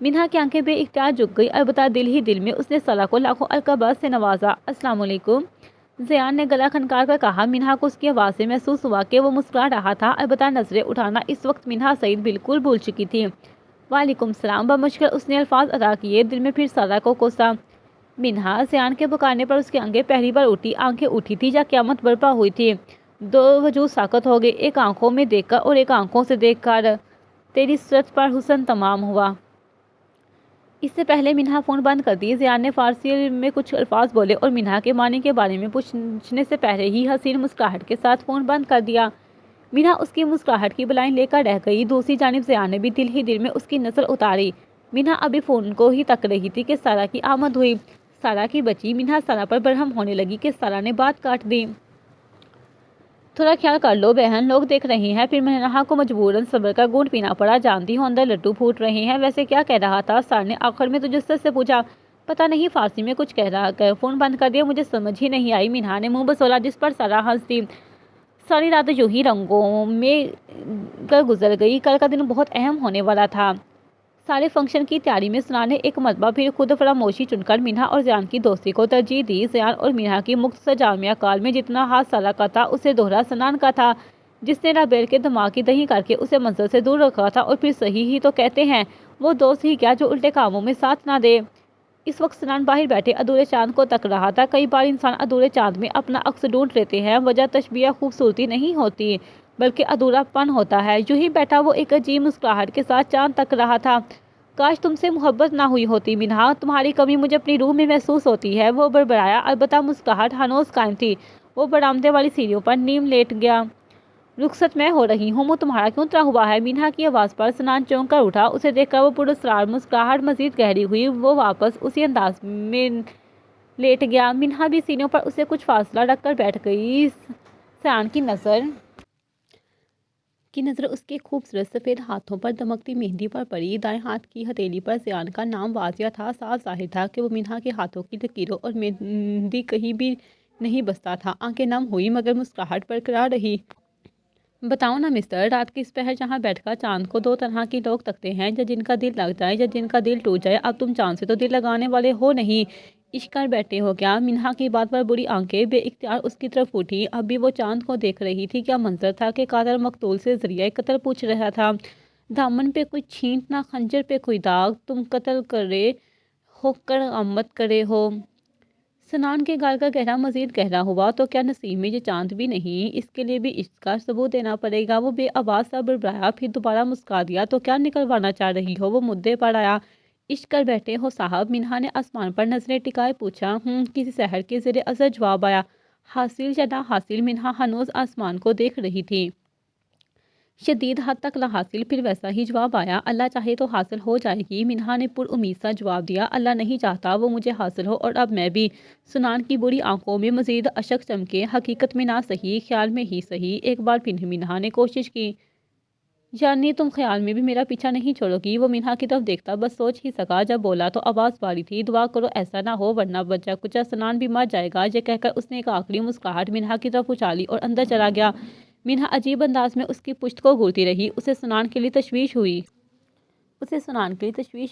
منہا کی آنکھیں بے اختیار جھک گئی، البتہ دل ہی دل میں اس نے سارا کو لاکھوں القابات سے نوازا۔ السلام علیکم، زیان نے گلا کھنکار کر کہا۔ منہا کو اس کی آواز سے محسوس ہوا کہ وہ مسکرا رہا تھا، البتہ نظریں اٹھانا اس وقت منہا سعید بالکل بھول چکی تھی۔ وعلیکم السلام، بمشکل اس نے الفاظ ادا کیے، دل میں پھر سارا کو کوسا۔ منہا زیان کے پکارنے پر اس کی آنکھیں پہلی بار آنکھیں اٹھی تھی جب قیامت برپا ہوئی تھی۔ دو وجود ساکت ہو گئے، ایک آنکھوں میں دیکھ کر اور ایک آنکھوں سے دیکھ کر۔ تیری صورت پر حسن تمام ہوا۔ اس سے پہلے منہا فون بند کر دی۔ زیان نے فارسی میں کچھ الفاظ بولے اور منہا کے معنی کے بارے میں پوچھنے سے پہلے ہی حسین مسکراہٹ کے ساتھ فون بند کر دیا۔ منہا اس کی مسکراہٹ کی بلائیں لے کر رہ گئی۔ دوسری جانب زیان نے بھی دل ہی دل میں اس کی نظر اتاری۔ منہا ابھی فون کو ہی تک رہی تھی کہ سارا کی آمد ہوئی۔ سارا کی بچی منہا سارا پر برہم ہونے لگی کہ سارا نے بات کاٹ دی۔ تھوڑا خیال کر لو بہن، لوگ دیکھ رہے ہیں۔ پھر منہا کو مجبوراً صبر کا گھونٹ پینا پڑا۔ جانتی ہوں اندر لڈو پھوٹ رہے ہیں۔ ویسے کیا کہہ رہا تھا؟ سارا نے آخر میں تجسس سے پوچھا۔ پتہ نہیں، فارسی میں کچھ کہہ رہا کر فون بند کر دیا، مجھے سمجھ ہی نہیں آئی۔ منہا نے منہ بسولا، جس پر سارا ہنس دی۔ ساری رات یوں ہی رنگوں میں کر گزر گئی۔ کل کا دن بہت اہم ہونے والا تھا۔ سارے فنکشن کی تیاری میں سنا نے ایک مرتبہ پھر خود فراموشی چن کر منہا اور زیان کی دوستی کو ترجیح دی۔ زیان اور منہا کی مختصر جامعہ کال میں جتنا ہاتھ سارا کا تھا، اسے دوہرا سنان کا تھا، جس نے رابعہ کے دماغ کی دہی کر کے اسے منظر سے دور رکھا تھا۔ اور پھر صحیح ہی تو کہتے ہیں، وہ دوست ہی کیا جو الٹے کاموں میں ساتھ نہ دے۔ اس وقت سنان باہر بیٹھے ادھورے چاند کو تک رہا تھا۔ کئی بار انسان ادھورے چاند میں اپنا عکس ڈھونڈ لیتے ہیں۔ وجہ تشبیہ خوبصورتی نہیں ہوتی، بلکہ ادھورا پن ہوتا ہے۔ یوں ہی بیٹھا وہ ایک عجیب مسکراہٹ کے ساتھ چاند تک رہا تھا۔ کاش تم سے محبت نہ ہوئی ہوتی منہا، تمہاری کمی مجھے اپنی روح میں محسوس ہوتی ہے، وہ بڑبڑایا۔ البتہ مسکراہٹ ہنوز قائم تھی۔ وہ برآمدے والی سیڑھیوں پر نیم لیٹ گیا۔ رخصت میں ہو رہی ہوں، منہ تمہارا کیوں اترا ہوا ہے؟ منہا کی آواز پر سنان چونک کر اٹھا۔ اسے دیکھ کر وہ پراسرار مسکراہٹ مزید گہری ہوئی۔ وہ واپس اسی انداز میں لیٹ گیا۔ منہا بھی سیڑھیوں پر اسے کچھ فاصلہ رکھ کر بیٹھ گئی۔ زیان کی نظر اس کے خوبصورت سفید ہاتھوں پر دمکتی مہندی پر پڑی۔ دائیں ہاتھ کی ہتھیلی پر زیان کا نام واضح تھا۔ صاف ظاہر تھا کہ وہ منہا کے ہاتھوں کی لکیروں اور مہندی کہیں بھی نہیں بستا تھا۔ آنکھیں نم ہوئی مگر مسکراہٹ برقرار رہی۔ بتاؤ نا مسٹر، رات کی اس پہر جہاں بیٹھ کر چاند کو دو طرح کے لوگ تکتے ہیں، یا جن کا دل لگ جائے یا جن کا دل ٹوٹ جائے۔ اب تم چاند سے تو دل لگانے والے ہو نہیں، عشق کر بیٹھے ہو کیا؟ منہا کی بات پر بڑی آنکھیں بے اختیار اس کی طرف اٹھی۔ اب بھی وہ چاند کو دیکھ رہی تھی۔ کیا منظر تھا کہ قاتل مقتول سے ذریعہ قتل پوچھ رہا تھا۔ دامن پہ کوئی چھینٹ نہ، خنجر پہ کوئی داغ، تم قتل کرے ہو کر آمد کرے ہو۔ سنان کے گال کا گہرا مزید گہرا ہوا۔ تو کیا نصیب میں یہ چاند بھی نہیں؟ اس کے لیے بھی عشق کا ثبوت دینا پڑے گا۔ وہ بے آواز سا بڑبڑایا، پھر دوبارہ مسکرا دیا۔ تو کیا نکلوانا چاہ رہی ہو؟ وہ مدعے پر آیا۔ عشق کر بیٹھے ہو صاحب؟ منہا نے آسمان پر نظریں ٹکائے پوچھا۔ کسی سحر کے زیر اثر جواب آیا۔ حاصل یا نہ حاصل؟ منہا ہنوز آسمان کو دیکھ رہی تھی۔ شدید حد تک لا حاصل۔ پھر ویسا ہی جواب آیا۔ اللہ چاہے تو حاصل ہو جائے گی۔ منہا نے پر امید سا جواب دیا۔ اللہ نہیں چاہتا وہ مجھے حاصل ہو، اور اب میں بھی۔ سنان کی بڑی آنکھوں میں مزید اشک چمکے۔ حقیقت میں نہ سہی، خیال میں ہی سہی۔ ایک بار پھر منہا نے کوشش کی۔ یعنی تم خیال میں بھی میرا پیچھا نہیں چھوڑو گی؟ وہ منہا کی طرف دیکھتا بس سوچ ہی سکا۔ جب بولا تو آواز بھاری تھی۔ دعا کرو ایسا نہ ہو، ورنہ بچہ کچا سنان بھی مر جائے گا۔ یہ کہہ کر اس نے ایک آخری مسکراہٹ منہا کی طرف اچھالی اور اندر چلا گیا۔ منہا عجیب انداز میں اس کی پشت کو گھورتی رہی۔ اسے سنان کے لیے تشویش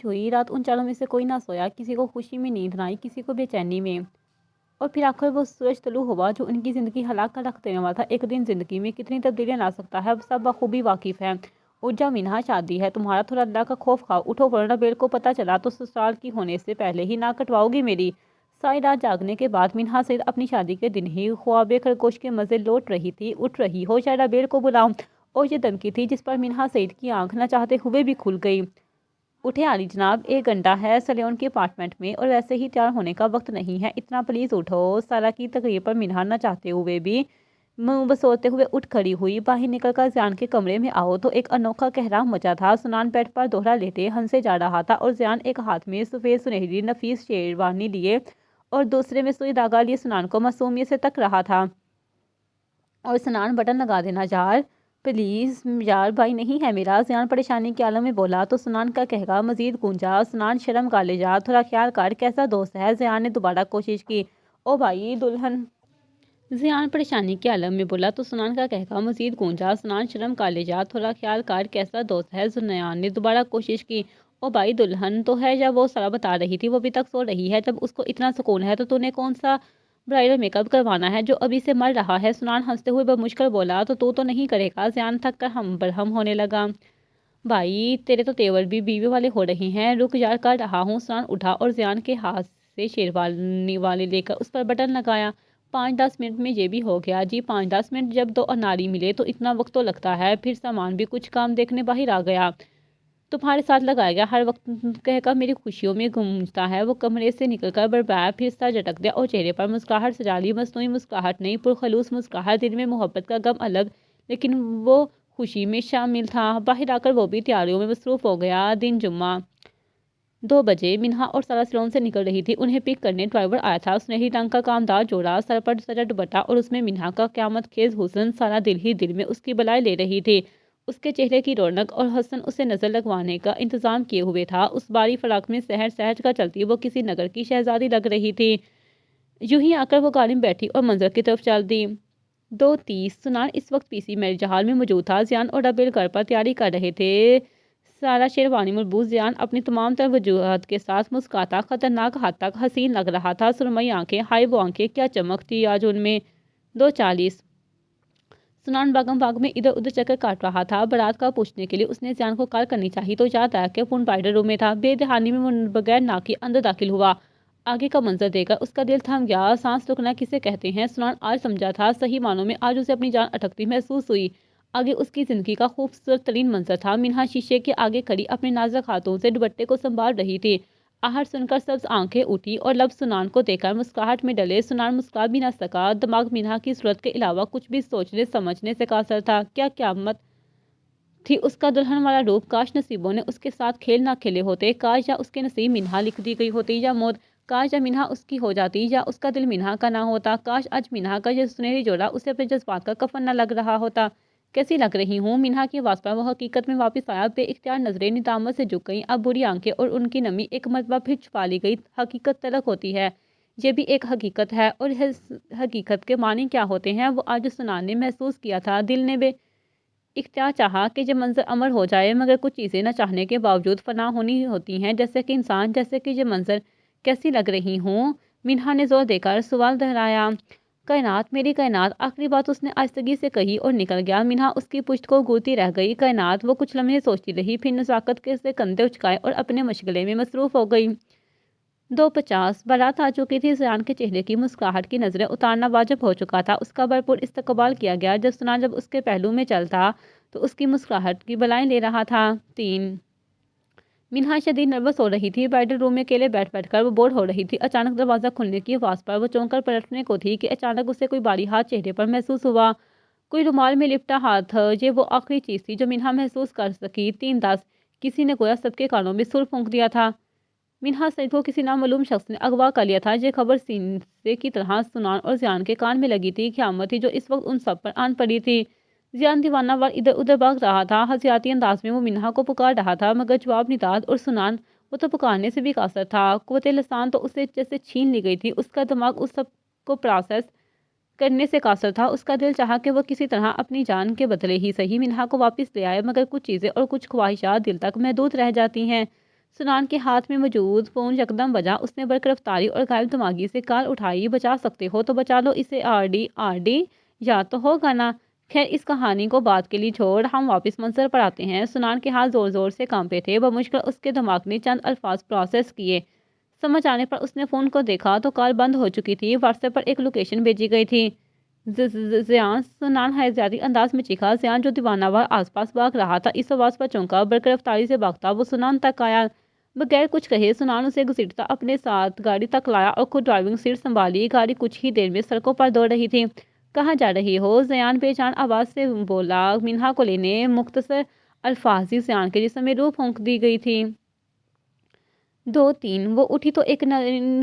ہوئی۔ رات ان چاروں میں سے کوئی نہ سویا۔ کسی کو خوشی میں نیند نہ آئی، کسی کو بے چینی میں۔ اور پھر آخر وہ سورج طلوع ہوا جو ان کی زندگی ہلاک کر رکھ دینے والا تھا۔ ایک دن زندگی میں کتنی تبدیلیاں لا سکتا ہے، سب بخوبی واقف ہے۔ اٹھ جا منہا، شادی ہے تمہارا، تھوڑا اللہ کا خوف کھاؤ۔ اٹھو ورنہ بیل کو پتہ چلا تو سسرال کی ہونے سے پہلے ہی ناک کٹواؤ گی میری۔ ساری رات جاگنے کے بعد منہا سید اپنی شادی کے دن ہی خواب خرگوش کے مزے لوٹ رہی تھی۔ اٹھ رہی ہو یا رابعہ کو بلاؤں؟ اور یہ دھمکی تھی جس پر منہا سید کی آنکھ نہ چاہتے ہوئے بھی کھل گئی۔ اٹھے عالی جناب، 1 گھنٹہ ہے سلیون کے اپارٹمنٹ میں، اور ویسے ہی تیار ہونے کا وقت نہیں ہے، اتنا پلیز اٹھو۔ سارا کی تقریر پر منہا نہ چاہتے ہوئے بھی منہ بسوڑتے ہوئے اٹھ کھڑی ہوئی۔ باہر نکل کر زیان کے کمرے میں آؤ تو ایک انوکھا کہرام مچا تھا۔ سنان بیڈ پر دوہرا لیٹے ہنسے جا رہا تھا، اور زیان ایک ہاتھ میں سفید سنہری نفیس شیروانی لیے اور دوسرے میں سوئی دھاگا لیے سنان کو معصومیت سے تک رہا تھا۔ اور سنان بٹن لگا دینا یار، پلیز یار، بھائی نہیں ہے میرا، زیان پریشانی کے عالم میں بولا۔ تو سنان کا کہکا مزید گونجا۔ سنان شرم کر لے جا، تھوڑا خیال کر، کیسا دوست ہے؟ زیان نے دوبارہ کوشش کی۔ او بھائی دلہن، زیان پریشانی کے عالم میں بولا۔ تو سنان کا کہکا مزید گونجا۔ سنان شرم کر لے جا، تھوڑا خیال کر، کیسا دوست ہے؟ زیان نے دوبارہ کوشش کی۔ او بھائی دلہن تو ہے، یا وہ سارا بتا رہی تھی، وہ ابھی تک سو رہی ہے، جب اس کو اتنا سکون ہے تو نے کون سا برائڈل میک اپ کروانا ہے جو ابھی سے مر رہا ہے؟ سنان ہنستے ہوئے بمشکل بولا۔ تو نہیں کرے گا؟ زیان تھک کر ہم برہم ہونے لگا۔ بھائی تیرے تو تیور بھی بیوی والے ہو رہے ہیں، رک یار کر رہا ہوں۔ سنان اٹھا اور زیان کے ہاتھ سے شیروانی والے لے کر اس پر بٹن لگایا۔ 5-10 منٹ میں یہ بھی ہو گیا جی۔ 5-10 منٹ جب دو اناری ملے تو اتنا وقت تو لگتا ہے۔ پھر سامان بھی کچھ کام دیکھنے باہر آ گیا۔ تمہارے ساتھ لگایا گیا ہر وقت کہہ کر میری خوشیوں میں گونجتا ہے۔ وہ کمرے سے نکل کر بربایا، پھر سر جھٹک دیا اور چہرے پر مسکراہٹ سجا لی۔ مصنوعی مسکراہٹ نہیں، پرخلوص مسکراہٹ۔ دل میں محبت کا غم الگ لیکن وہ خوشی میں شامل تھا۔ باہر آ کر وہ بھی تیاریوں میں مصروف ہو گیا۔ دن جمعہ 2 بجے منہا اور سارا سیلون سے نکل رہی تھی۔ انہیں پک کرنے ڈرائیور آیا تھا۔ سنہری رنگ کا کامدار جوڑا، سر پر سجا دوپٹہ اور اس میں منہا کا قیامت خیز حسن۔ سارا دل ہی دل میں اس کی بلائیں لے رہی تھی۔ اس کے چہرے کی رونق اور حسن اسے نظر لگوانے کا انتظام کیے ہوئے تھا۔ اس باری فراق میں سحر سہج کر چلتی وہ کسی نگر کی شہزادی لگ رہی تھی۔ یوں ہی آ کر وہ گاڑی میں بیٹھی اور منظر کی طرف چل دی۔ 2:30 سنان اس وقت پی سی میرج ہال میں موجود تھا۔ زیان اور ربیل گھر پر تیاری کر رہے تھے۔ سارا شیروانی ملبوس، زیان اپنی تمام تر وجوہات کے ساتھ مسکراتا خطرناک حد تک حسین لگ رہا تھا۔ سرمئی آنکھیں، ہائے وہ آنکھیں، کیا چمک تھی آج ان میں۔ 2:40 سنان باغم باغ میں ادھر ادھر چکر کاٹ رہا تھا۔ بارات کا پوچھنے کے لیے اس نے زیان کو کال کرنی چاہی تو یاد آیا کہ فون برائڈل روم میں تھا۔ بے دہانی میں وہ بغیر ناک کے اندر داخل ہوا۔ آگے کا منظر دیکھ کر اس کا دل تھم گیا۔ سانس رکنا کسے کہتے ہیں سنان آج سمجھا تھا۔ صحیح معنوں میں آج اسے اپنی جان اٹکتی محسوس ہوئی۔ آگے اس کی زندگی کا خوبصورت ترین منظر تھا۔ منہا شیشے کے آگے کھڑی اپنے نازک ہاتھوں سے دوپٹے کو سنبھال رہی تھی۔ آہٹ سن کر سبز آنکھیں اٹھی اور لب سنان کو دیکھ کر مسکراہٹ میں ڈلے۔ سنان مسکرا بھی نہ سکا۔ دماغ منہا کی صورت کے علاوہ کچھ بھی سوچنے سمجھنے سے قاصر تھا۔ کیا قیامت تھی اس کا دلہن والا روپ۔ کاش نصیبوں نے اس کے ساتھ کھیل نہ کھیلے ہوتے۔ کاش یا اس کے نصیب منہا لکھ دی گئی ہوتی یا موت۔ کاش یا منہا اس کی ہو جاتی یا اس کا دل منہا کا نہ ہوتا۔ کاش آج منہا کا یہ سنہری جوڑا اسے اپنے جذبات کا کفن نہ لگ رہا ہوتا۔ کیسی لگ رہی ہوں؟ منہا کی آواز پر وہ حقیقت میں واپس آیا۔ بے اختیار نظریں ندامت سے جھک گئیں۔ اب بری آنکھیں اور ان کی نمی ایک مرتبہ پھر چھپا لی گئی۔ حقیقت تلخ ہوتی ہے، یہ بھی ایک حقیقت ہے، اور حقیقت کے معنی کیا ہوتے ہیں وہ آج سنان نے محسوس کیا تھا۔ دل نے بے اختیار چاہا کہ یہ منظر امر ہو جائے، مگر کچھ چیزیں نہ چاہنے کے باوجود فنا ہونی ہوتی ہیں، جیسے کہ انسان، جیسے کہ یہ منظر۔ کیسی لگ رہی ہوں؟ منہا نے زور دے کر سوال دہرایا۔ کائنات، میری کائنات۔ آخری بات اس نے آہستگی سے کہی اور نکل گیا۔ منہا اس کی پشت کو گھورتی رہ گئی۔ کائنات؟ وہ کچھ لمحے سوچتی رہی، پھر نزاکت کے سے کندھے اچکائے اور اپنے مشغلے میں مصروف ہو گئی۔ 2:50 بارات آ چکی تھی۔ زیان کے چہرے کی مسکراہٹ کی نظریں اتارنا واجب ہو چکا تھا۔ اس کا بھرپور استقبال کیا گیا۔ جب اس کے پہلو میں چلتا تو اس کی مسکراہٹ کی بلائیں لے رہا تھا۔ 3 منہا شدید نروس ہو رہی تھی۔ برائڈل روم میں اکیلے بیٹھ بیٹھ کر وہ بور ہو رہی تھی۔ اچانک دروازہ کھلنے کی آواز پر وہ چونک کر پلٹنے کو تھی کہ اچانک اسے کوئی بھاری ہاتھ چہرے پر محسوس ہوا، کوئی رومال میں لپٹا ہاتھ۔ یہ وہ آخری چیز تھی جو منہا محسوس کر سکی۔ 3:10 کسی نے گویا سب کے کانوں میں سر پھونک دیا تھا۔ منہا سعید کو کسی نامعلوم شخص نے اغوا کر لیا تھا۔ یہ خبر سینے کی طرح سنان اور زیان کے کان میں لگی تھی۔ قیامت تھی جو اس وقت ان سب پر آن پڑی تھی۔ زیان دیوانہ وار ادھر ادھر بھاگ رہا تھا۔ حسیاتی انداز میں وہ منہا کو پکار رہا تھا، مگر جواب نداد، اور سنان، وہ تو پکارنے سے بھی قاصر تھا۔ قوت لسان تو اسے جیسے چھین لی گئی تھی۔ اس کا دماغ اس سب کو پراسیس کرنے سے قاصر تھا۔ اس کا دل چاہا کہ وہ کسی طرح اپنی جان کے بدلے ہی صحیح منہا کو واپس لے آئے، مگر کچھ چیزیں اور کچھ خواہشات دل تک محدود رہ جاتی ہیں۔ سنان کے ہاتھ میں موجود فون یکدم بجا۔ اس نے برق رفتاری اور غائب دماغی سے کال اٹھائی۔ بچا سکتے ہو تو بچا لو اسے۔ آر ڈی یا تو ہوگا نا۔ خیر اس کہانی کو بات کے لیے چھوڑ، ہم واپس منظر پر آتے ہیں۔ سنان کے ہاتھ زور زور سے کانپے تھے۔ بمشکل اس کے دماغ نے چند الفاظ پروسیس کیے۔ سمجھ آنے پر اس نے فون کو دیکھا تو کال بند ہو چکی تھی۔ واٹس ایپ پر ایک لوکیشن بھیجی گئی تھی۔ زیان، سنان حیاتیاتی انداز میں چیخا۔ زیان جو دیوانہ وار آس پاس بھاگ رہا تھا اس آواز پر چونکا۔ برق رفتاری سے بھاگتا وہ سنان تک آیا۔ بغیر کچھ کہے سنان اسے گھسیٹتا اپنے ساتھ گاڑی تک لایا اور خود ڈرائیونگ سیٹ سنبھالی۔ گاڑی کچھ ہی دیر میں سڑکوں پر دوڑ رہی تھی۔ کہاں جا رہی ہو؟ زیان بے جان آواز سے بولا۔ منہا کو لینے۔ مختصر الفاظ ہی زیان کے جسم میں روح پھونک دی گئی تھی۔ 2:03 وہ اٹھی تو ایک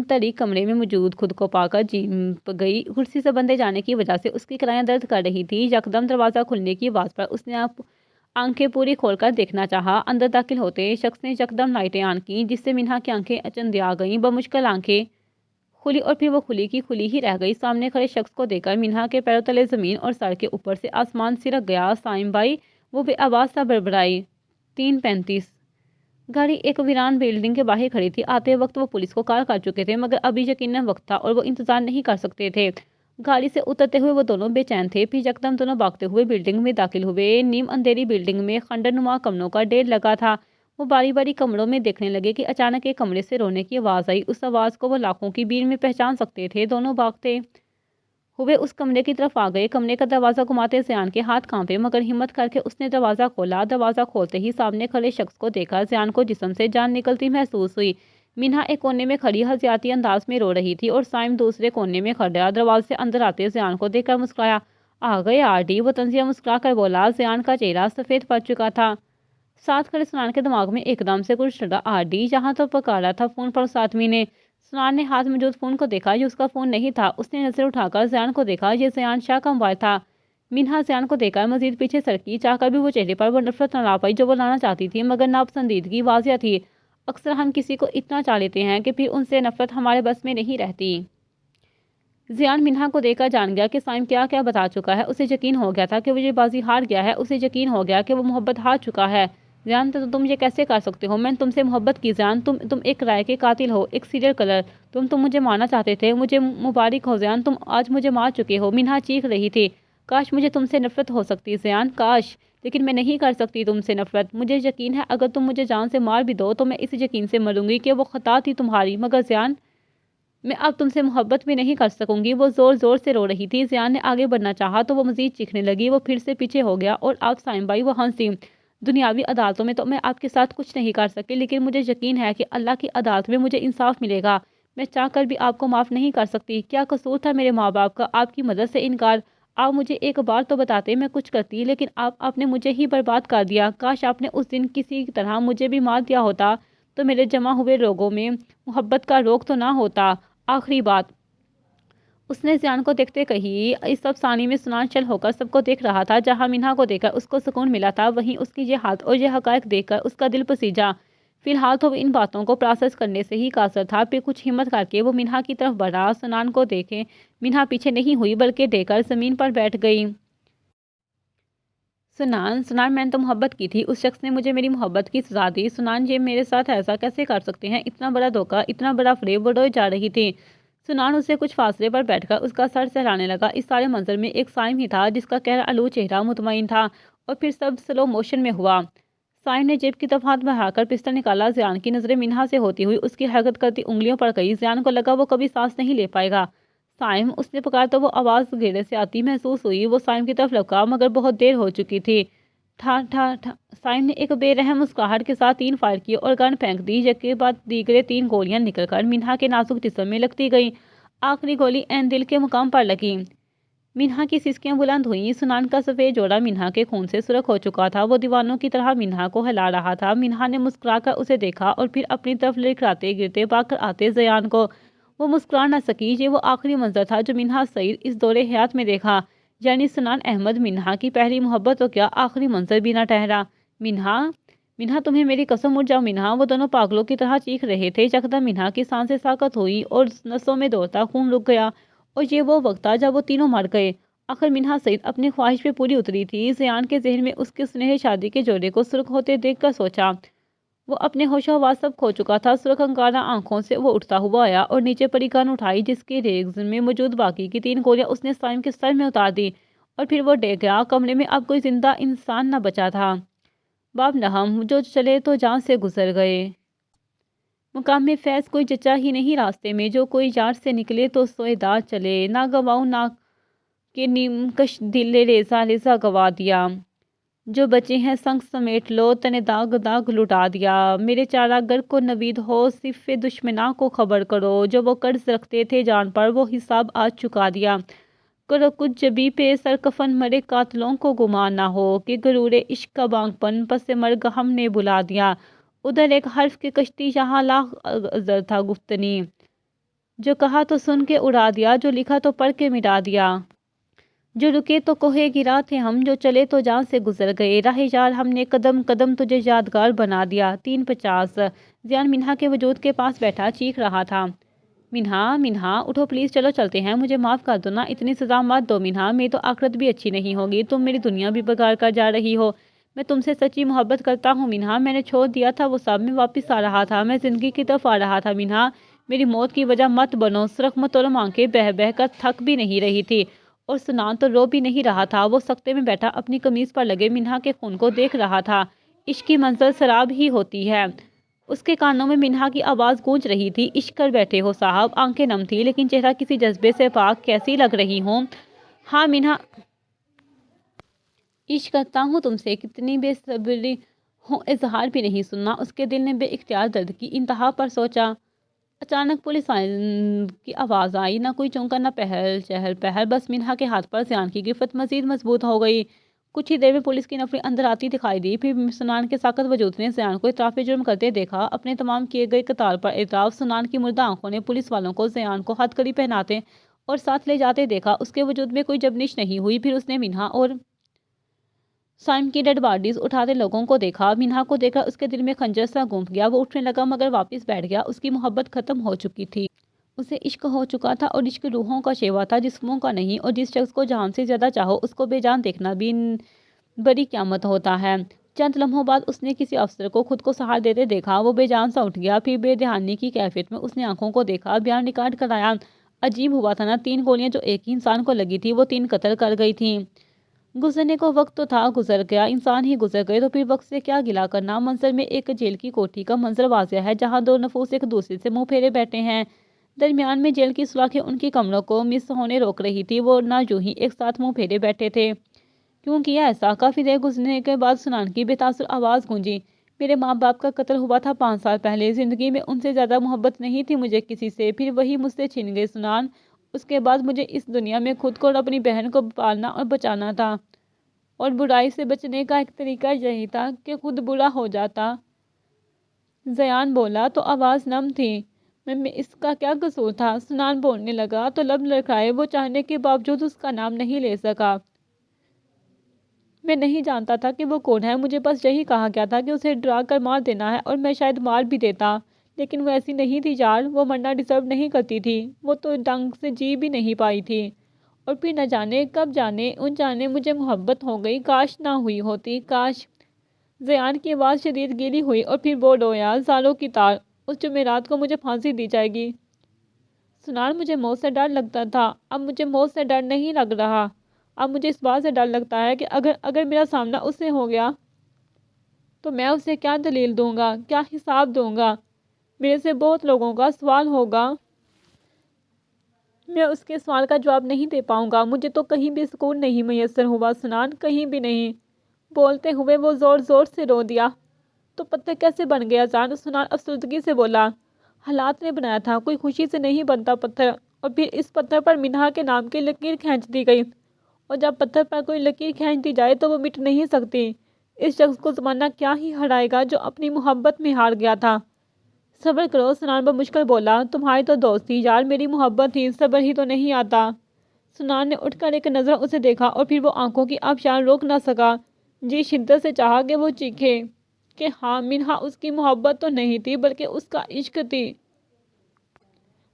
تری کمرے میں موجود خود کو پا کر جھنپ گئی۔ کرسی سے بندھے جانے کی وجہ سے اس کی کلائیاں درد کر رہی تھی۔ یکدم دروازہ کھلنے کی آواز پر اس نے آنکھیں پوری کھول کر دیکھنا چاہا۔ اندر داخل ہوتے شخص نے یکدم لائٹیں آن کیں، جس سے منہا کی آنکھیں چندیا گئیں۔ بمشکل آنکھیں کھلی اور پھر وہ کھلی کی کھلی ہی رہ گئی۔ سامنے کھڑے شخص کو دیکھ کر منہا کے پیروں تلے زمین اور سر کے اوپر سے آسمان سرک گیا۔ سائم بھائی، وہ بے آواز سا بڑبڑائی۔ 3:35 گاڑی ایک ویران بلڈنگ کے باہر کھڑی تھی۔ آتے وقت وہ پولیس کو کال کر چکے تھے، مگر ابھی یقیناً وقت تھا اور وہ انتظار نہیں کر سکتے تھے۔ گاڑی سے اترتے ہوئے وہ دونوں بے چین تھے، پھر یکدم دونوں بھاگتے ہوئے بلڈنگ میں داخل ہوئے۔ نیم اندھیری بلڈنگ میں کھنڈر نما کمروں کا ڈھیر لگا تھا۔ وہ باری باری کمروں میں دیکھنے لگے کہ اچانک ایک کمرے سے رونے کی آواز آئی۔ اس آواز کو وہ لاکھوں کی بھیڑ میں پہچان سکتے تھے۔ دونوں بھاگتے ہوئے اس کمرے کی طرف آ گئے۔ کمرے کا دروازہ گھماتے زیان کے ہاتھ کانپے، مگر ہمت کر کے اس نے دروازہ کھولا۔ دروازہ کھولتے ہی سامنے کھڑے شخص کو دیکھا۔ زیان کو جسم سے جان نکلتی محسوس ہوئی۔ مینہا ایک کونے میں کھڑی حزیاتی انداز میں رو رہی تھی اور سائم دوسرے کونے میں کھڑا دروازے سے اندر آتے زیان کو دیکھ کر مسکرایا۔ آ گئے آرڈی، وہ طنزیہ مسکرا کر بولا۔ زیان کا چہرہ سفید پڑ چکا تھا۔ ساتھ کھڑے سنان کے دماغ میں ایک دم سے کچھ چڑھا۔ آرڈی، جہاں تو پکارا تھا فون پر اس آدمی نے۔ سنان نے ہاتھ موجود فون کو دیکھا، یہ اس کا فون نہیں تھا۔ اس نے نظر اٹھا کر زیان کو دیکھا، یہ زیان شاہ کا موبائل تھا۔ مینہا زیان کو دیکھ کر مزید پیچھے سرکی، چاہ کر بھی وہ چہرے پر وہ نفرت نہ لا پائی جو وہ لانا چاہتی تھی، مگر ناپسندیدگی واضح تھی۔ اکثر ہم کسی کو اتنا چاہ لیتے ہیں کہ پھر ان سے نفرت ہمارے بس میں نہیں رہتی۔ زیان مینہا کو دیکھ کر جان گیا کہ سائم کیا کیا بتا چکا ہے۔ اسے یقین ہو گیا تھا کہ وہ یہ بازی ہار گیا ہے۔ اسے یقین ہو گیا کہ وہ محبت ہار چکا ہے۔ زیان، تم یہ کیسے کر سکتے ہو؟ میں نے تم سے محبت کی زیان، تم ایک کرائے کے قاتل ہو، ایک سیریل کلر۔ تم مجھے مارنا چاہتے تھے، مجھے مبارک ہو زیان، تم آج مجھے مار چکے ہو۔ مینہا چیخ رہی تھی۔ کاش مجھے تم سے نفرت ہو سکتی زیان، کاش، لیکن میں نہیں کر سکتی تم سے نفرت۔ مجھے یقین ہے اگر تم مجھے جان سے مار بھی دو تو میں اس یقین سے مروں گی کہ وہ خطا تھی تمہاری، مگر زیان، میں اب تم سے محبت بھی نہیں کر سکوں گی۔ وہ زور زور سے رو رہی تھی۔ زیان نے آگے بڑھنا چاہا تو وہ مزید چیخنے لگی۔ وہ پھر سے پیچھے ہو گیا اور اب سائم بھائی، وہ ہنسی۔ دنیاوی عدالتوں میں تو میں آپ کے ساتھ کچھ نہیں کر سکی، لیکن مجھے یقین ہے کہ اللہ کی عدالت میں مجھے انصاف ملے گا۔ میں چاہ کر بھی آپ کو معاف نہیں کر سکتی۔ کیا قصور تھا میرے ماں باپ کا؟ آپ کی مدد سے انکار۔ آپ مجھے ایک بار تو بتاتے، میں کچھ کرتی، لیکن آپ نے مجھے ہی برباد کر دیا۔ کاش آپ نے اس دن کسی طرح مجھے بھی مار دیا ہوتا تو میرے جمع ہوئے روگوں میں محبت کا روگ تو نہ ہوتا۔ آخری بات اس نے زیان کو دیکھتے کہی۔ اس افسانے میں سنان چل ہو کر سب کو دیکھ رہا تھا۔ جہاں مینہا کو دیکھ کر اس کو سکون ملا تھا، وہیں اس کی یہ حالت اور یہ حقائق دیکھ کر اس کا دل پسیجا۔ فی الحال تو وہ ان باتوں کو پروسیس کرنے سے ہی قاصر تھا۔ پھر کچھ ہمت کر کے وہ مینہا کی طرف بڑھا۔ سنان کو دیکھے مینہا پیچھے نہیں ہوئی بلکہ ڈے کر زمین پر بیٹھ گئی۔ سنان، میں نے تو محبت کی تھی، اس شخص نے مجھے میری محبت کی سزا دی۔ سنان، یہ میرے ساتھ ایسا کیسے کر سکتے ہیں؟ اتنا بڑا دھوکہ، اتنا بڑا فریب۔ وہ روئے جا رہی تھی۔ سنان اس سے کچھ فاصلے پر بیٹھ کر اس کا سر سہلانے لگا۔ اس سارے منظر میں ایک سائم ہی تھا جس کا قہر آلود چہرہ مطمئن تھا، اور پھر سب سلو موشن میں ہوا۔ سائم نے جیب کی طرف ہاتھ بڑھا کر پسٹل نکالا۔ زیان کی نظریں مینہا سے ہوتی ہوئی اس کی حرکت کرتی انگلیوں پر گئی۔ زیان کو لگا وہ کبھی سانس نہیں لے پائے گا۔ سائم، اس نے پکارا تو وہ آواز گھیرے سے آتی محسوس ہوئی۔ وہ سائم کی طرف لپکا، مگر بہت دیر ہو چکی تھی۔ ٹھا ٹھا ٹھا، سائم نے ایک بے رحم مسکراہٹ کے ساتھ 3 فائر کیے اور گن پھینک دی۔ یک کے بعد دیگرے 3 گولیاں نکل کر مینہا کے نازک جسم میں لگتی گئیں۔ آخری گولی عین دل کے مقام پر لگی۔ مینہا کی سسکیاں بلند ہوئیں۔ سنان کا سفید جوڑا مینہا کے خون سے سرخ ہو چکا تھا۔ وہ دیوانوں کی طرح مینہا کو ہلا رہا تھا۔ مینہا نے مسکرا کر اسے دیکھا اور پھر اپنی طرف لڑکھڑاتے گرتے بھاگ کر آتے زیان کو۔ وہ مسکرا نہ سکی۔ یہ وہ آخری منظر تھا جو مینہا سعید اس دور حیات میں دیکھا، یعنی سنان احمد، مینہا کی پہلی محبت، تو کیا آخری منظر بھی نہ ٹھہرا؟ مینہا، تمہیں میری قسم، اٹھ جاؤ مینہا! وہ دونوں پاگلوں کی طرح چیخ رہے تھے۔ یکدم مینہا کی سانسیں ساکت ہوئی اور نسوں میں دوڑتا خون رک گیا، اور یہ وہ وقت تھا جب وہ تینوں مر گئے۔ آخر مینہا سعید اپنی خواہش پہ پوری اتری تھی۔ زیان کے ذہن میں اس کے سنہرے شادی کے جوڑے کو سرخ ہوتے دیکھ کر سوچا۔ وہ اپنے ہوش و حواس سب کھو چکا تھا۔ سرخ انگارہ آنکھوں سے وہ اٹھتا ہوا آیا اور نیچے پڑی گن اٹھائی جس کے ریگز میں موجود باقی کی 3 گولیاں اس نے سائم کے سر میں اتار دی، اور پھر وہ ڈر گیا۔ کمرے میں اب کوئی زندہ انسان نہ بچا تھا۔ باب نہم، جو چلے تو جان سے گزر گئے۔ مقام فیض کوئی جچا ہی نہیں راستے میں، جو کوئی یار سے نکلے تو سوئے دار چلے۔ نہ گواؤں نہ کہ نیم کش دل ریزہ ریزہ گوا دیا، جو بچے ہیں سنگ سمیٹ لو، تنے داغ داغ لٹا دیا۔ میرے چارہ گر کو نوید ہو، صف دشمناں کو خبر کرو، جو وہ قرض رکھتے تھے جان پر وہ حساب آج چکا دیا۔ کرو کچھ جبی پہ سرکفن مرے قاتلوں کو گمان نہ ہو، کہ غرور عشق کا بانگ پن پس مرگ ہم نے بلا دیا۔ ادھر ایک حرف کی کشتی یہاں لاکھ ازر تھا گفتنی، جو کہا تو سن کے اڑا دیا، جو لکھا تو پڑھ کے مٹا دیا۔ جو رکے تو کوہ گرا تھے ہم، جو چلے تو جان سے گزر گئے۔ راہ یار ہم نے قدم قدم تجھے یادگار بنا دیا۔ 3:50 زیان مینہا کے وجود کے پاس بیٹھا چیخ رہا تھا۔ مینہا اٹھو پلیز، چلو چلتے ہیں، مجھے معاف کر دو نا، اتنی سزا مت دو مینہا، میری تو آخرت بھی اچھی نہیں ہوگی، تم میری دنیا بھی بگاڑ کر جا رہی ہو۔ میں تم سے سچی محبت کرتا ہوں مینہا، میں نے چھوڑ دیا تھا وہ سب، میں واپس آ رہا تھا، میں زندگی کی طرف آ رہا تھا مینہا، میری موت کی وجہ مت بنو۔ سرخ متورم آنکھیں بہہ بہہ کر تھک بھی نہیں رہی تھی، اور سنان تو رو بھی نہیں رہا تھا۔ وہ سکتے میں بیٹھا اپنی قمیض پر لگے مینہا کے خون کو دیکھ رہا تھا۔ عشق کی منزل سراب ہی ہوتی ہے۔ اس کے کانوں میں منہا کی آواز گونج رہی تھی، عشق کر بیٹھے ہو صاحب۔ آنکھیں نم تھی لیکن چہرہ کسی جذبے سے پاک، کیسی لگ رہی ہوں۔ ہاں منہا، عشق کرتا ہوں تم سے، کتنی بے صبری ہوں اظہار بھی نہیں سننا۔ اس کے دل نے بے اختیار درد کی انتہا پر سوچا۔ اچانک پولیس کی آواز آئی، نہ کوئی چونکا نہ چہل پہل، بس منہا کے ہاتھ پر زیان کی گرفت مزید مضبوط ہو گئی۔ کچھ ہی دیر میں پولیس کی نفری اندر آتی دکھائی دی، پھر سنان کے ساکت وجود نے زیان کو اعتراف جرم کرتے دیکھا۔ اپنے تمام کیے گئے قتال پر اعتراف، سنان کی مردہ آنکھوں نے پولیس والوں کو زیان کو ہتھ کڑی پہناتے اور ساتھ لے جاتے دیکھا۔ اس کے وجود میں کوئی جبنش نہیں ہوئی۔ پھر اس نے منہا اور سائم کی ڈیڈ باڈیز اٹھاتے لوگوں کو دیکھا۔ منہا کو دیکھ کر اس کے دل میں خنجر سا گونج گیا۔ وہ اٹھنے لگا مگر واپس بیٹھ گیا۔ اس کی محبت ختم ہو چکی تھی۔ اسے عشق ہو چکا تھا اور عشق روحوں کا شیوا تھا، جسموں کا نہیں۔ اور جس شخص کو جان سے زیادہ چاہو، اس کو بے جان دیکھنا بھی بڑی قیامت ہوتا ہے۔ چند لمحوں بعد اس نے کسی افسر کو خود کو سہار دیتے دیکھا۔ وہ بے جان سا اٹھ گیا۔ پھر بے دہانی کی کیفیت میں اس نے آنکھوں کو دیکھا، بیان ریکارڈ کرایا۔ عجیب ہوا تھا نا، 3 گولیاں جو ایک ہی انسان کو لگی تھی، وہ 3 قتل کر گئی تھیں۔ گزرنے کو وقت تو تھا، گزر گیا۔ انسان ہی گزر گئے تو پھر وقت سے کیا گلہ کرنا۔ منظر میں ایک جیل کی کوٹھی کا منظر واضح ہے، جہاں 2 نفوس ایک دوسرے سے منہ پھیرے بیٹھے ہیں۔ درمیان میں جیل کی سوراخیں ان کی کمروں کو مس ہونے روک رہی تھی۔ وہ نہ یوں ہی ایک ساتھ منہ پھیرے بیٹھے تھے۔ کیوں کیا ایسا؟ کافی دیر گزرنے کے بعد سنان کی بے تاثر آواز گونجی۔ میرے ماں باپ کا قتل ہوا تھا 5 سال پہلے۔ زندگی میں ان سے زیادہ محبت نہیں تھی مجھے کسی سے، پھر وہی مجھ سے چھین گئے سنان۔ اس کے بعد مجھے اس دنیا میں خود کو اور اپنی بہن کو پالنا اور بچانا تھا، اور برائی سے بچنے کا ایک طریقہ یہی تھا کہ خود برا ہو جاتا۔ زیان بولا تو آواز نم تھی۔ میں اس کا کیا قصور تھا؟ سنان بولنے لگا تو لب لڑکھڑائے۔ وہ چاہنے کے باوجود اس کا نام نہیں لے سکا۔ میں نہیں جانتا تھا کہ وہ کون ہے۔ مجھے بس یہی کہا گیا تھا کہ اسے ڈرا کر مار دینا ہے، اور میں شاید مار بھی دیتا، لیکن وہ ایسی نہیں تھی یار۔ وہ مرنا ڈیزرو نہیں کرتی تھی۔ وہ تو ڈنگ سے جی بھی نہیں پائی تھی۔ اور پھر نہ جانے کب جانے انجانے مجھے محبت ہو گئی۔ کاش نہ ہوئی ہوتی، کاش۔ زیان کی آواز شدید گیلی ہوئی اور پھر وہ رویا۔ زالوں کی تار، اس جمعرات کو مجھے پھانسی دی جائے گی۔ سنان، مجھے موت سے ڈر لگتا تھا، اب مجھے موت سے ڈر نہیں لگ رہا۔ اب مجھے اس بات سے ڈر لگتا ہے کہ اگر میرا سامنا اس سے ہو گیا تو میں اسے کیا دلیل دوں گا، کیا حساب دوں گا؟ میرے سے بہت لوگوں کا سوال ہوگا، میں اس کے سوال کا جواب نہیں دے پاؤں گا۔ مجھے تو کہیں بھی سکون نہیں میسر ہوا سنان، کہیں بھی نہیں۔ بولتے ہوئے وہ زور زور سے رو دیا۔ تو پتھر کیسے بن گیا جان؟ سنان افسردگی سے بولا۔ حالات نے بنایا تھا، کوئی خوشی سے نہیں بنتا پتھر۔ اور پھر اس پتھر پر منہا کے نام کی لکیر کھینچ دی گئی، اور جب پتھر پر کوئی لکیر کھینچ دی جائے تو وہ مٹ نہیں سکتی۔ اس شخص کو زمانہ کیا ہی ہرائے گا جو اپنی محبت میں ہار گیا تھا۔ صبر کرو، سنان بمشکل بولا۔ تمہاری تو دوست تھی یار، میری محبت تھی، صبر ہی تو نہیں آتا۔ سنان نے اٹھ کر ایک نظر اسے دیکھا اور پھر وہ آنکھوں کی آبشار روک نہ سکا۔ جی شدت سے چاہا کہ وہ چیخے کہ ہاں، منہا اس کی محبت تو نہیں تھی بلکہ اس کا عشق تھی۔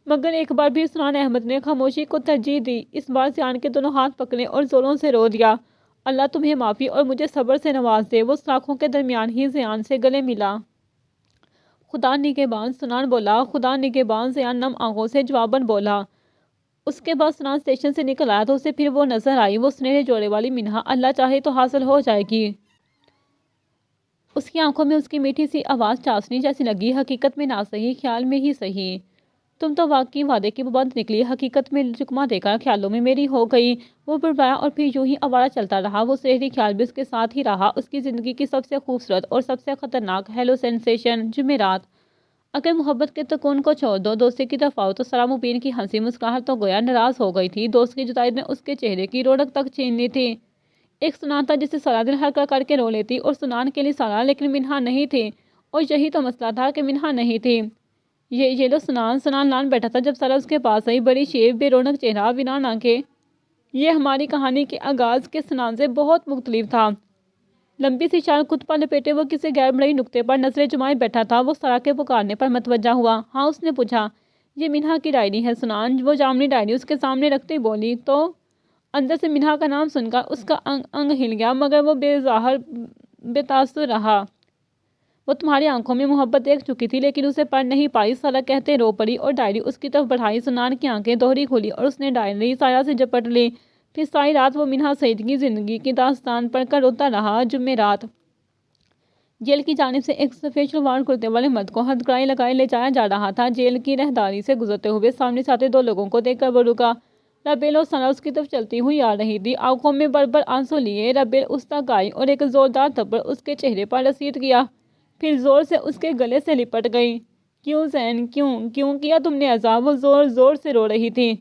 مگر ایک بار بھی سنان احمد نے خاموشی کو ترجیح دی۔ اس بار زیان کے دونوں ہاتھ پکڑے اور زوروں سے رو دیا۔ اللہ تمہیں معافی اور مجھے صبر سے نواز دے۔ وہ سلاخوں کے درمیان ہی زیان سے گلے ملا۔ خدا نگہبان، سنان بولا۔ خدا نگہبان، زیان نم آنکھوں سے جواباً بولا۔ اس کے بعد سنان اسٹیشن سے نکل آیا تو اسے پھر وہ نظر آئی، وہ سنہرے جوڑے والی منہا۔ اللہ چاہے تو حاصل ہو جائے گی۔ اس کی آنکھوں میں اس کی میٹھی سی آواز چاشنی جیسی لگی۔ حقیقت میں نہ سہی، خیال میں ہی سہی، تم تو واقعی وعدے کی پابند نکلی۔ حقیقت میں چکما دے کر خیالوں میں میری ہو گئی۔ وہ بڑبڑایا اور پھر یوں ہی آوارہ چلتا رہا۔ وہ سنہری خیال بھی اس کے ساتھ ہی رہا۔ اس کی زندگی کی سب سے خوبصورت اور سب سے خطرناک ہیلو سینسیشن، جمعرات۔ اگر محبت کے تکون کو چھوڑ دو، دوستی کی طرف آؤ تو سارا مبین کی ہنسی مسکراہٹ تو گویا ناراض ہو گئی تھی۔ دوست کی جدائی نے اس کے چہرے کی رونق تک چھین لی تھی۔ ایک سنان تھا جسے سارا دن ہلکا کر کے رو لیتی، اور سنان کے لیے سارا، لیکن منہا نہیں تھی۔ اور یہی تو مسئلہ تھا کہ منہا نہیں تھی۔ یہ لو سنان۔ سنان لان بیٹھا تھا جب سارا اس کے پاس آئی، بڑی شیو، بے رونق چہرہ، ویران آنکھیں۔ یہ ہماری کہانی کے آغاز کے سنان سے بہت مختلف تھا۔ لمبی سی شال خود پر لپیٹے وہ کسی غیر مرئی نقطے پر نظریں جمائے بیٹھا تھا۔ وہ سارا کے پکارنے پر متوجہ ہوا۔ ہاں، اس نے پوچھا۔ یہ منہا کی ڈائری ہے سنان۔ وہ جامنی ڈائری اس کے سامنے رکھتے بولی۔ تو اندر سے منہا کا نام سن کر اس کا انگ ہل گیا، مگر وہ بے تاثر رہا۔ وہ تمہاری آنکھوں میں محبت دیکھ چکی تھی لیکن اسے پڑھ نہیں پائی، سارا کہتے رو پڑی اور ڈائری اس کی طرف بڑھائی۔ سنان کی آنکھیں دوہری کھلی اور اس نے ڈائری سایہ سے جپٹ لی۔ پھر ساری رات وہ منہا سعید کی زندگی کی داستان پڑھ کر روتا رہا۔ جمعرات۔ جیل کی جانب سے ایک سفید شلوار کرتے والے مرد کو ہتھکڑائی لگائے لے جایا جا رہا تھا۔ جیل کی راہداری سے گزرتے ہوئے سامنے سے آتے دو لوگوں کو دیکھ کر وہ رکا۔ ربیل اور ثنا اس کی طرف چلتی ہوئی آ رہی تھی، آنکھوں میں بڑھ بڑھ آنسو لیے۔ ربیل اس تک آئی اور ایک زوردار تھپڑ اس کے چہرے پر رسید کیا، پھر زور سے اس کے گلے سے لپٹ گئی۔ کیوں زین، کیوں کیا تم نے ایسا؟ وہ زور زور سے رو رہی تھی۔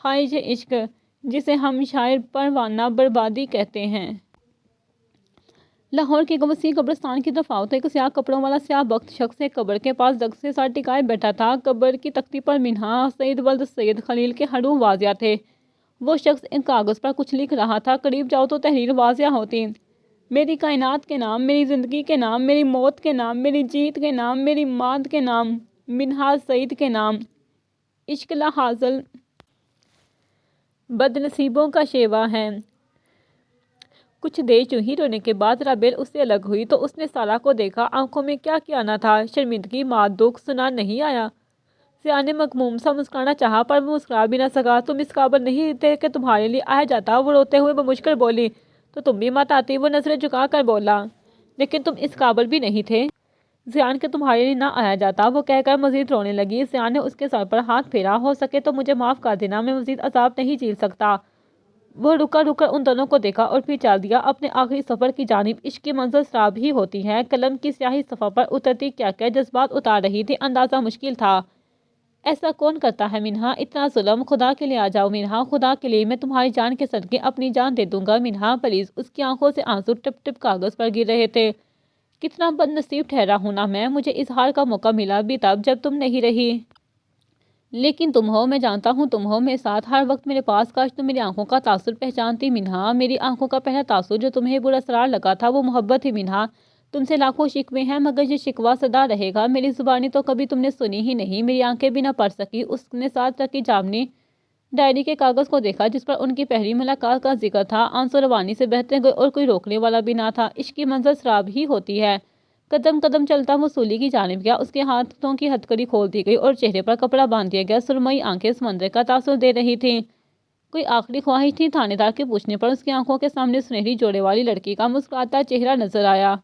ہائے یہ عشق جسے ہم شاعر پروانہ بربادی کہتے ہیں۔ لاہور کے وسیع قبرستان کی طرف آؤ تو ایک سیاہ کپڑوں والا سیاہ بخت شخص ایک قبر کے پاس دگ سے سر ٹکائے بیٹھا تھا۔ قبر کی تختی پر منہا سعید ولد سید خلیل کے حروف واضح تھے۔ وہ شخص ایک کاغذ پر کچھ لکھ رہا تھا۔ قریب جاؤ تو تحریر واضح ہوتی۔ میری کائنات کے نام، میری زندگی کے نام، میری موت کے نام، میری جیت کے نام، میری مات کے نام، منہا سعید کے نام۔ عشق لا حاصل بد نصیبوں کا شیوا ہے۔ کچھ دیر یوں ہی رونے کے بعد ربیل اس سے الگ ہوئی تو اس نے سارا کو دیکھا۔ آنکھوں میں کیا کیا نہ تھا، شرمندگی، مات، دکھ۔ سنا نہیں آیا۔ زیان نے مغموم سا مسکرانا چاہا پر وہ مسکرا بھی نہ سکا۔ تم اس قابل نہیں تھے کہ تمہارے لیے آیا جاتا، وہ روتے ہوئے بمجھ کر بولی۔ تو تم بھی مت آتی، وہ نظریں جھکا کر بولا۔ لیکن تم اس قابل بھی نہیں تھے زیان کہ تمہارے لیے نہ آیا جاتا، وہ کہہ کر مزید رونے لگی۔ زیان نے اس کے سر پر ہاتھ پھیرا۔ ہو سکے تو مجھے معاف کر دینا، میں مزید عذاب نہیں جھیل سکتا۔ وہ رک کر ان دونوں کو دیکھا اور پھر چل دیا اپنے آخری سفر کی جانب۔ عشق کی منزل سراب ہی ہوتی ہے، قلم کی سیاہی صفحہ پر اترتی کیا کیا جذبات اتار رہی تھی، اندازہ مشکل تھا۔ ایسا کون کرتا ہے منہا، اتنا ظلم؟ خدا کے لیے آ جاؤ منہا، خدا کے لیے، میں تمہاری جان کے صدقے اپنی جان دے دوں گا منہا، پلیز۔ اس کی آنکھوں سے آنسو ٹپ ٹپ کاغذ پر گر رہے تھے۔ کتنا بد نصیب ٹھہرا ہوں نا میں، مجھے اظہار کا موقع ملا بھی تب جب تم نہیں رہی۔ لیکن تم ہو، میں جانتا ہوں تم ہو میرے ساتھ ہر وقت میرے پاس۔ کاش تم میری آنکھوں کا تاثر پہچانتی منہا۔ میری آنکھوں کا پہلا تاثر جو تمہیں براسرار لگا تھا وہ محبت ہی منہا۔ تم سے لاکھوں شکوے ہیں مگر یہ شکوہ سدا رہے گا۔ میری زبانی تو کبھی تم نے سنی ہی نہیں، میری آنکھیں بھی نہ پڑھ سکی۔ اس نے ساتھ رکھی جامنی ڈائری کے کاغذ کو دیکھا جس پر ان کی پہلی ملاقات کا ذکر تھا۔ آنسو روانی سے بہتے گئے اور کوئی روکنے والا بھی نہ تھا۔ عشق کی منزل سراب ہی ہوتی ہے۔ قدم قدم چلتا وہ سولی کی جانب گیا، اس کے ہاتھوں کی ہتھکڑی کھول دی گئی اور چہرے پر کپڑا باندھ دیا گیا۔ سرمئی آنکھیں سمندر کا تاثر دے رہی تھیں۔ کوئی آخری خواہش تھی؟ تھانے دار کے پوچھنے پر اس کی آنکھوں کے سامنے سنہری جوڑے والی لڑکی کا مسکراتا چہرہ نظر آیا۔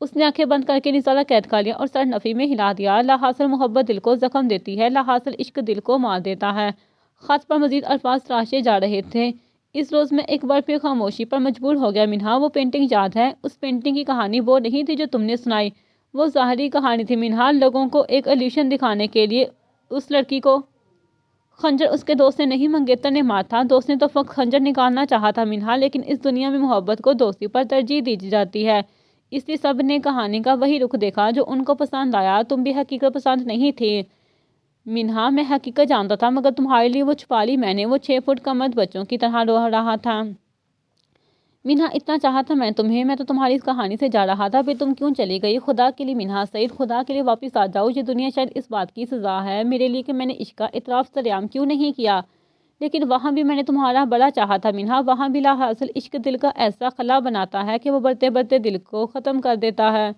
اس نے آنکھیں بند کر کے نظارہ قید کر لیا اور سر نفی میں ہلا دیا۔ لا حاصل محبت دل کو زخم دیتی ہے، لا حاصل عشق دل کو مار دیتا ہے۔ خط پر مزید الفاظ تراشے جا رہے تھے۔ اس روز میں ایک بار پھر خاموشی پر مجبور ہو گیا منہا۔ وہ پینٹنگ یاد ہے؟ اس پینٹنگ کی کہانی وہ نہیں تھی جو تم نے سنائی، وہ ظاہری کہانی تھی منہا، لوگوں کو ایک ایلیوشن دکھانے کے لیے۔ اس لڑکی کو خنجر اس کے دوست نے نہیں منگیتر نے مارا تھا۔ دوست نے تو فقط خنجر نکالنا چاہا تھا منہا، لیکن اس دنیا میں محبت کو دوستی پر ترجیح دی جاتی ہے، اس لیے سب نے کہانی کا وہی رخ دیکھا جو ان کو پسند آیا۔ تم بھی حقیقت پسند نہیں تھی منہا، میں حقیقت جانتا تھا مگر تمہارے لیے وہ چھپا لی میں نے۔ وہ 6 فٹ کا مرد بچوں کی طرح رو رہا تھا۔ منہا اتنا چاہا تھا میں تمہیں، میں تو تمہاری اس کہانی سے جا رہا تھا، پھر تم کیوں چلی گئی؟ خدا کے لیے منہا سعید، خدا کے لیے واپس آ جاؤ۔ یہ دنیا شاید اس بات کی سزا ہے میرے لیے کہ میں نے عشق کا اعتراف سرعام کیوں نہیں کیا، لیکن وہاں بھی میں نے تمہارا بڑا چاہا تھا منہا، وہاں بھی لا حاصل عشق دل کا ایسا خلا بناتا ہے کہ وہ بڑھتے بڑھتے دل کو ختم کر دیتا ہے۔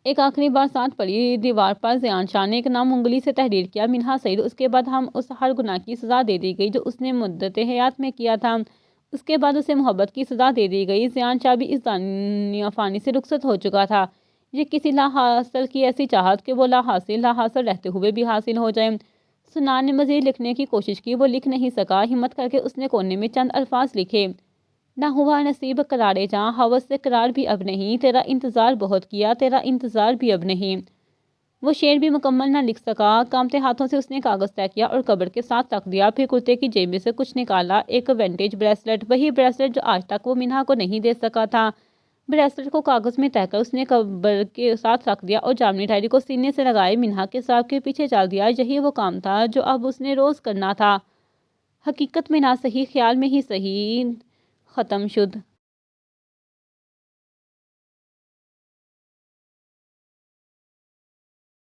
ایک آخری بار ساتھ پڑی دیوار پر زیان شاہ نے ایک نام انگلی سے تحریر کیا، منہا سعید۔ اس کے بعد ہم اس ہر گناہ کی سزا دے دی گئی جو اس نے مدت حیات میں کیا تھا۔ اس کے بعد اسے محبت کی سزا دے دی گئی۔ زیان شاہ بھی اس دنیا فانی سے رخصت ہو چکا تھا۔ یہ کسی لا حاصل کی ایسی چاہت کہ وہ لا حاصل رہتے ہوئے بھی حاصل ہو جائے۔ سنان نے مزید لکھنے کی کوشش کی، وہ لکھ نہیں سکا۔ ہمت کر کے اس نے کونے میں چند الفاظ لکھے۔ نہ ہوا نصیب قرارِ جاں، ہوس سے قرار بھی اب نہیں، تیرا انتظار بہت کیا، تیرا انتظار بھی اب نہیں۔ وہ شعر بھی مکمل نہ لکھ سکا۔ کانپتے ہاتھوں سے اس نے کاغذ طے کیا اور قبر کے ساتھ رکھ دیا، پھر کرتے کی جیب میں سے کچھ نکالا، ایک ونٹیج بریسلٹ، وہی بریسلٹ جو آج تک وہ منہا کو نہیں دے سکا تھا۔ بریسلٹ کو کاغذ میں طے کر اس نے قبر کے ساتھ رکھ دیا اور جامنی ڈائری کو سینے سے لگائے منہا کے ساتھ کے پیچھے چل دیا۔ یہی وہ کام تھا جو اب اس نے روز کرنا تھا، حقیقت میں نہ صحیح، خیال میں ہی صحیح ختم شد۔